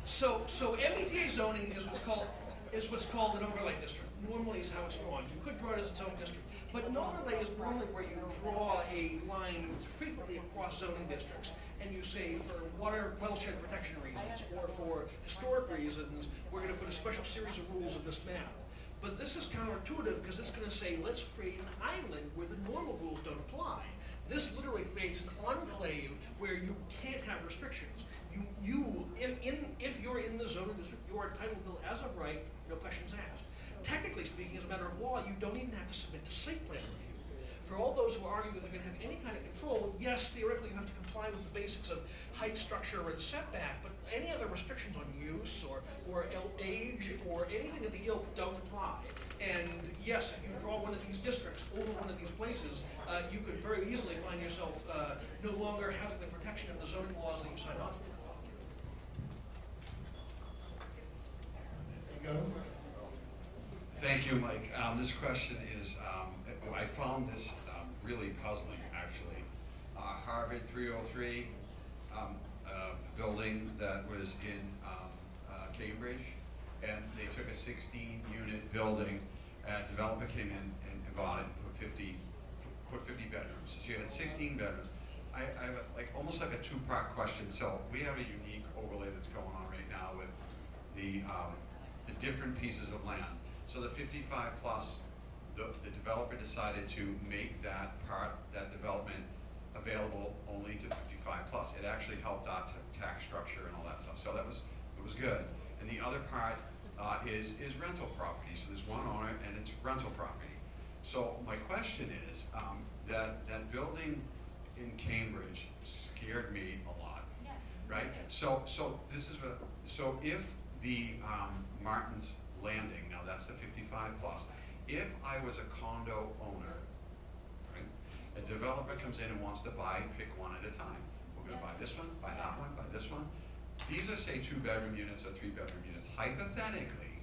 So MBTA zoning is what's called an overlay district. Normally is how it's drawn. You could draw it as its own district, but an overlay is normally where you draw a line frequently across zoning districts, and you say for watershed protection reasons or for historic reasons, we're going to put a special series of rules in this map. But this is counterintuitive because it's going to say, let's create an island where the normal rules don't apply. This literally creates an enclave where you can't have restrictions. If you're in the zoning district, you are entitled to build as of right, no questions asked. Technically speaking, as a matter of law, you don't even have to submit to site plan review. For all those who argue that they're going to have any kind of control, yes, theoretically you have to comply with the basics of height, structure, and setback, but any other restrictions on use or age or anything of the ilk don't apply. And yes, if you draw one of these districts over one of these places, you could very easily find yourself no longer having the protection of the zoning laws that you signed on for. There you go. Thank you, Mike. This question is, I found this really puzzling, actually. Harvard 303 building that was in Cambridge, and they took a 16-unit building, and a developer came in and bought it and put 50 bedrooms. So you had 16 bedrooms. I have almost like a two-part question. So we have a unique overlay that's going on right now with the different pieces of land. So the 55 plus, the developer decided to make that development available only to 55 plus. It actually helped our tax structure and all that stuff. So it was good. And the other part is rental property. So there's one owner and it's rental property. So my question is, that building in Cambridge scared me a lot, right? So this is what, so if the Martin's Landing, now that's the 55 plus, if I was a condo owner, right, a developer comes in and wants to pick one at a time. We're gonna buy this one, buy that one, buy this one. These are, say, 2-bedroom units or 3-bedroom units. Hypothetically,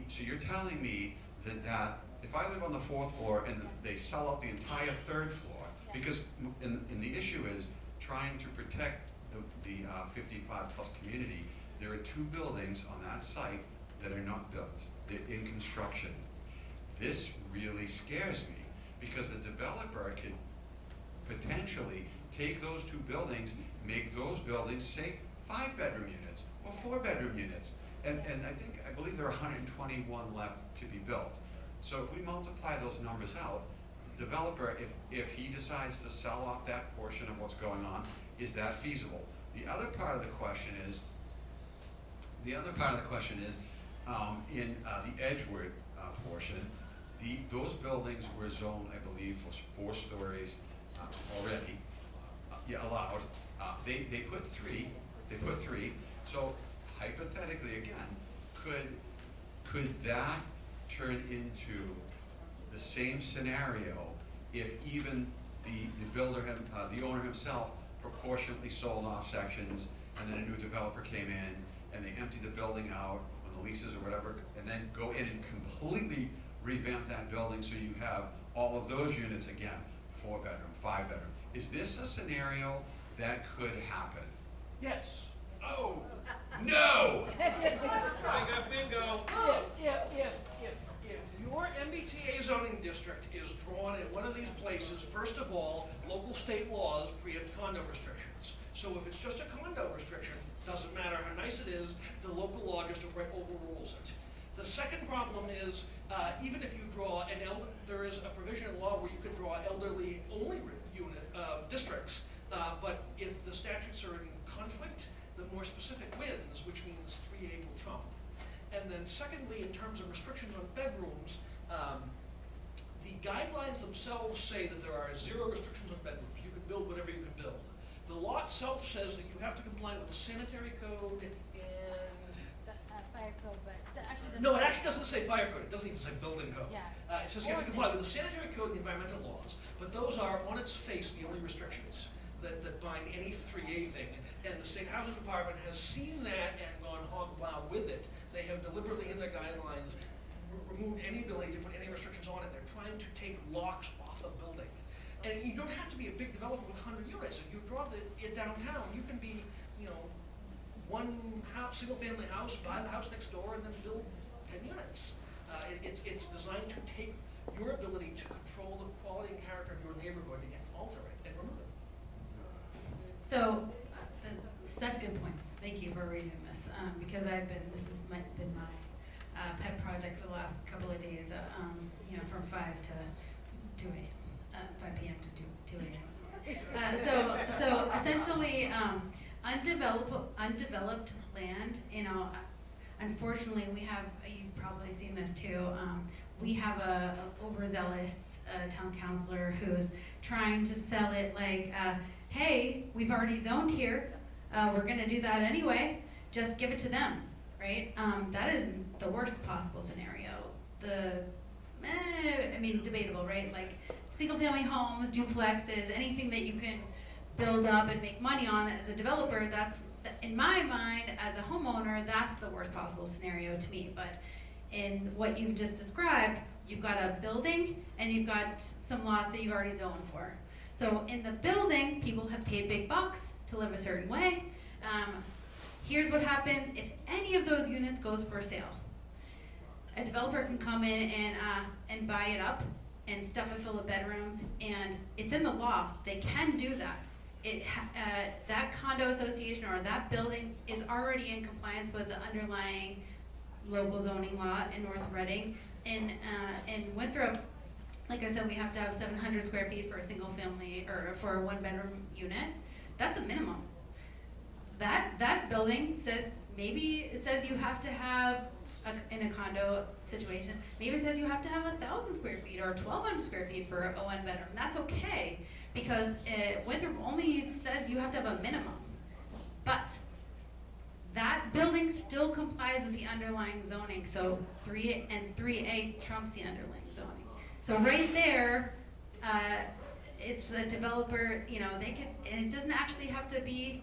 so you're telling me that if I live on the 4th floor and they sell out the entire 3rd floor, because and the issue is trying to protect the 55 plus community, there are 2 buildings on that site that are not built. They're in construction. This really scares me because the developer could potentially take those 2 buildings, make those buildings, say, 5-bedroom units or 4-bedroom units. And I believe there are 121 left to be built. So if we multiply those numbers out, the developer, if he decides to sell off that portion of what's going on, is that feasible? The other part of the question is, in the Edgewood portion, those buildings were zoned, I believe, for 4 stories already, allowed. They put 3. They put 3. So hypothetically, again, could that turn into the same scenario if even the owner himself proportionately sold off sections, and then a new developer came in and they emptied the building out on the leases or whatever, and then go in and completely revamp that building so you have all of those units again, 4-bedroom, 5-bedroom. Is this a scenario that could happen? Yes. Oh, no! I got bingo. If your MBTA zoning district is drawn in one of these places, first of all, local state laws preempt condo restrictions. So if it's just a condo restriction, doesn't matter how nice it is, the local law just overrules it. The second problem is, even if you draw there is a provision in law where you could draw elderly-only unit districts, but if the statutes are in conflict, the more specific wins, which means 3A will trump. And then secondly, in terms of restrictions on bedrooms, the guidelines themselves say that there are 0 restrictions on bedrooms. You can build whatever you can build. The law itself says that you have to comply with the sanitary code and... Fire code, but actually doesn't. No, it actually doesn't say fire code. It doesn't even say building code. Yeah. It says you have to comply with the sanitary code and the environmental laws, but those are, on its face, the only restrictions that bind any 3A thing. And the State Housing Department has seen that and gone hog wild with it. They have deliberately, in their guidelines, removed any ability to put any restrictions on it. They're trying to take locks off a building. And you don't have to be a big developer with 100 units. If you draw it downtown, you can be, one house, single-family house, buy the house next door, and then build 10 units. It's designed to take your ability to control the quality and character of your neighborhood and alter it and remove it. So, such good points. Thank you for raising this, because this has been my pet project for the last couple of days, from 5 to 2 a.m., 5 p.m. to 2 a.m. So essentially, undeveloped land, unfortunately we have, you've probably seen this too, we have a overzealous town councilor who's trying to sell it like, hey, we've already zoned here, we're gonna do that anyway, just give it to them, right? That is the worst possible scenario. Debatable, right? Like single family homes, duplexes, anything that you can build up and make money on as a developer, that's, in my mind, as a homeowner, that's the worst possible scenario to me. But in what you've just described, you've got a building and you've got some lots that you've already zoned for. So in the building, people have paid big bucks to live a certain way. Here's what happens if any of those units goes for sale. A developer can come in and buy it up and stuff it full of bedrooms, and it's in the law, they can do that. That condo association or that building is already in compliance with the underlying local zoning law in North Reading. In Winthrop, like I said, we have to have 700 square feet for a single family, or for a 1-bedroom unit. That's a minimum. That building says, maybe it says you have to have, in a condo situation, maybe it says you have to have 1,000 square feet or 1,200 square feet for a 1-bedroom. That's okay, because Winthrop only says you have to have a minimum. But that building still complies with the underlying zoning, so 3A trumps the underlying zoning. So right there, it's a developer, you know, they can, and it doesn't actually have to be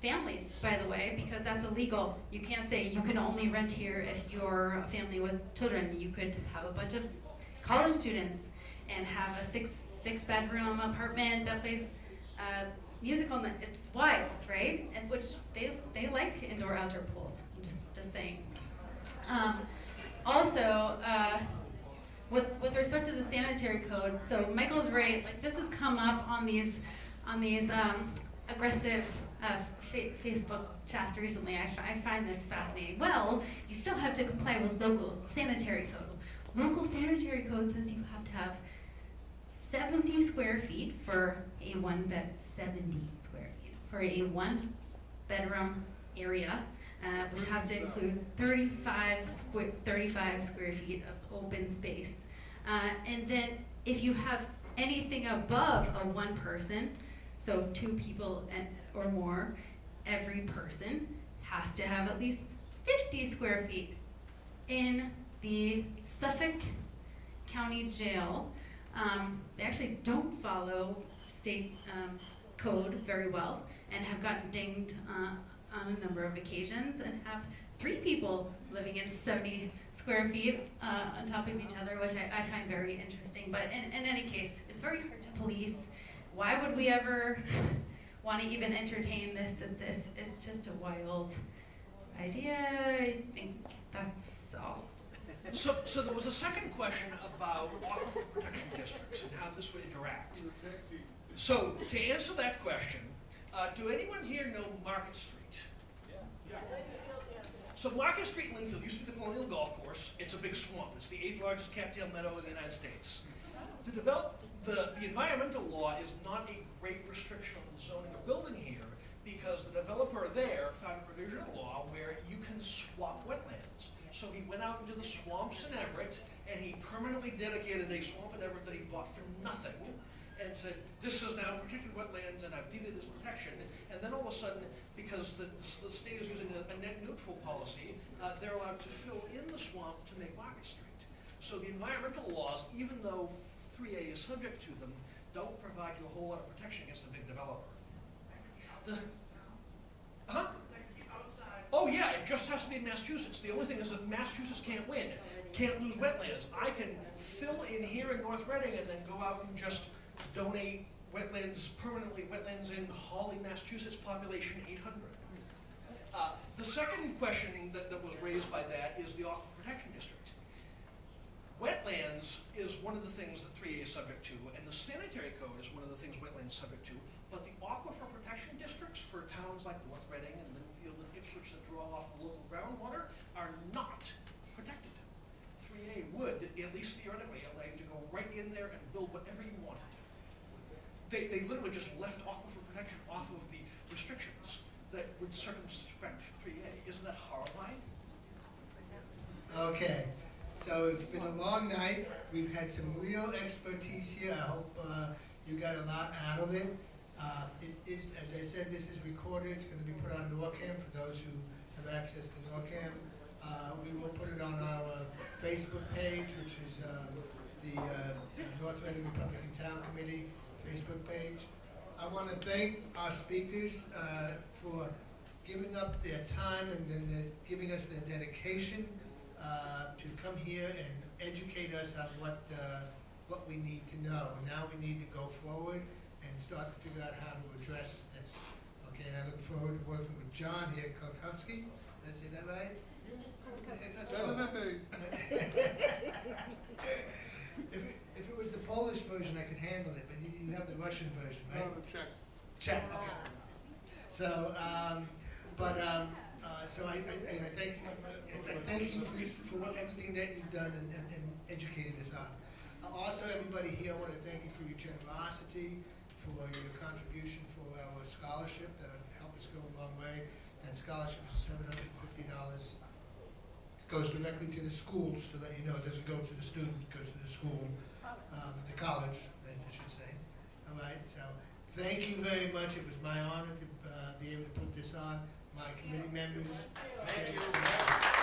families, by the way, because that's illegal. You can't say you can only rent here if you're a family with children. You could have a bunch of college students and have a six-bedroom apartment that plays music on the, it's wild, right? And which they like indoor-outdoor pools. I'm just saying. Also, with respect to the sanitary code, so Michael's right. Like, this has come up on these aggressive Facebook chats recently. I find this fascinating. Well, you still have to comply with local sanitary code. Local sanitary code says you have to have 70 square feet for a 70 square feet for a 1-bedroom area, which has to include 35 square feet of open space. And then if you have anything above a 1 person, so 2 people or more, every person has to have at least 50 square feet. In the Suffolk County Jail, they actually don't follow state code very well and have gotten dinged on a number of occasions and have 3 people living in 70 square feet on top of each other, which I find very interesting. But in any case, it's very hard to police. Why would we ever want to even entertain this? It's just a wild idea. I think that's all. So there was a second question about aquifer protection districts and how this would interact. So to answer that question, do anyone here know Market Street? Yeah. So Market Street in Linfield used to be the Colonial Golf Course. It's a big swamp. It's the 8th largest cattail meadow in the United States. The environmental law is not a great restriction on the zoning or building here, because the developer there found a provision of law where you can swap wetlands. So he went out into the swamps in Everett, and he permanently dedicated a swamp in Everett that he bought for nothing, and said, this is now protected wetlands, and I've deemed it as protection. And then all of a sudden, because the state is using a net neutral policy, they're allowed to fill in the swamp to make Market Street. So the environmental laws, even though 3A is subject to them, don't provide you a whole lot of protection against a big developer. Huh? Oh yeah, it just has to be in Massachusetts. The only thing is that Massachusetts can't win, can't lose wetlands. I can fill in here in North Reading and then go out and just donate wetlands, permanently wetlands in Hawley, Massachusetts, population 800. The second question that was raised by that is the Aquifer Protection District. Wetlands is one of the things that 3A is subject to, and the sanitary code is one of the things wetlands is subject to, but the aquifer protection districts for towns like North Reading and Linfield and Ipswich that draw off local groundwater are not protected. 3A would, at least theoretically, allow you to go right in there and build whatever you wanted. They literally just left aquifer protection off of the restrictions that would circumspect 3A. Isn't that horrifying? Okay. So it's been a long night. We've had some real expertise here. I hope you got a lot out of it. It is, as I said, this is recorded. It's going to be put on NORCAM for those who have access to NORCAM. We will put it on our Facebook page, which is the North Reading Republican Town Committee Facebook page. I want to thank our speakers for giving up their time and then giving us their dedication to come here and educate us on what we need to know. And now we need to go forward and start to figure out how to address this. Okay, and I look forward to working with John here, Kolkowski. Did I say that right? That's close. If it was the Polish version, I could handle it, but you have the Russian version, right? No, check. Check, okay. So, so I thank you for everything that you've done and educated us on. Also, everybody here, I want to thank you for your generosity, for your contribution for our scholarship that helped us go a long way. That scholarship is $750. Goes directly to the schools, to let you know, it doesn't go to the student, it goes to the school, the college, I should say. All right, so thank you very much. It was my honor to be able to put this on. My committee members. Thank you.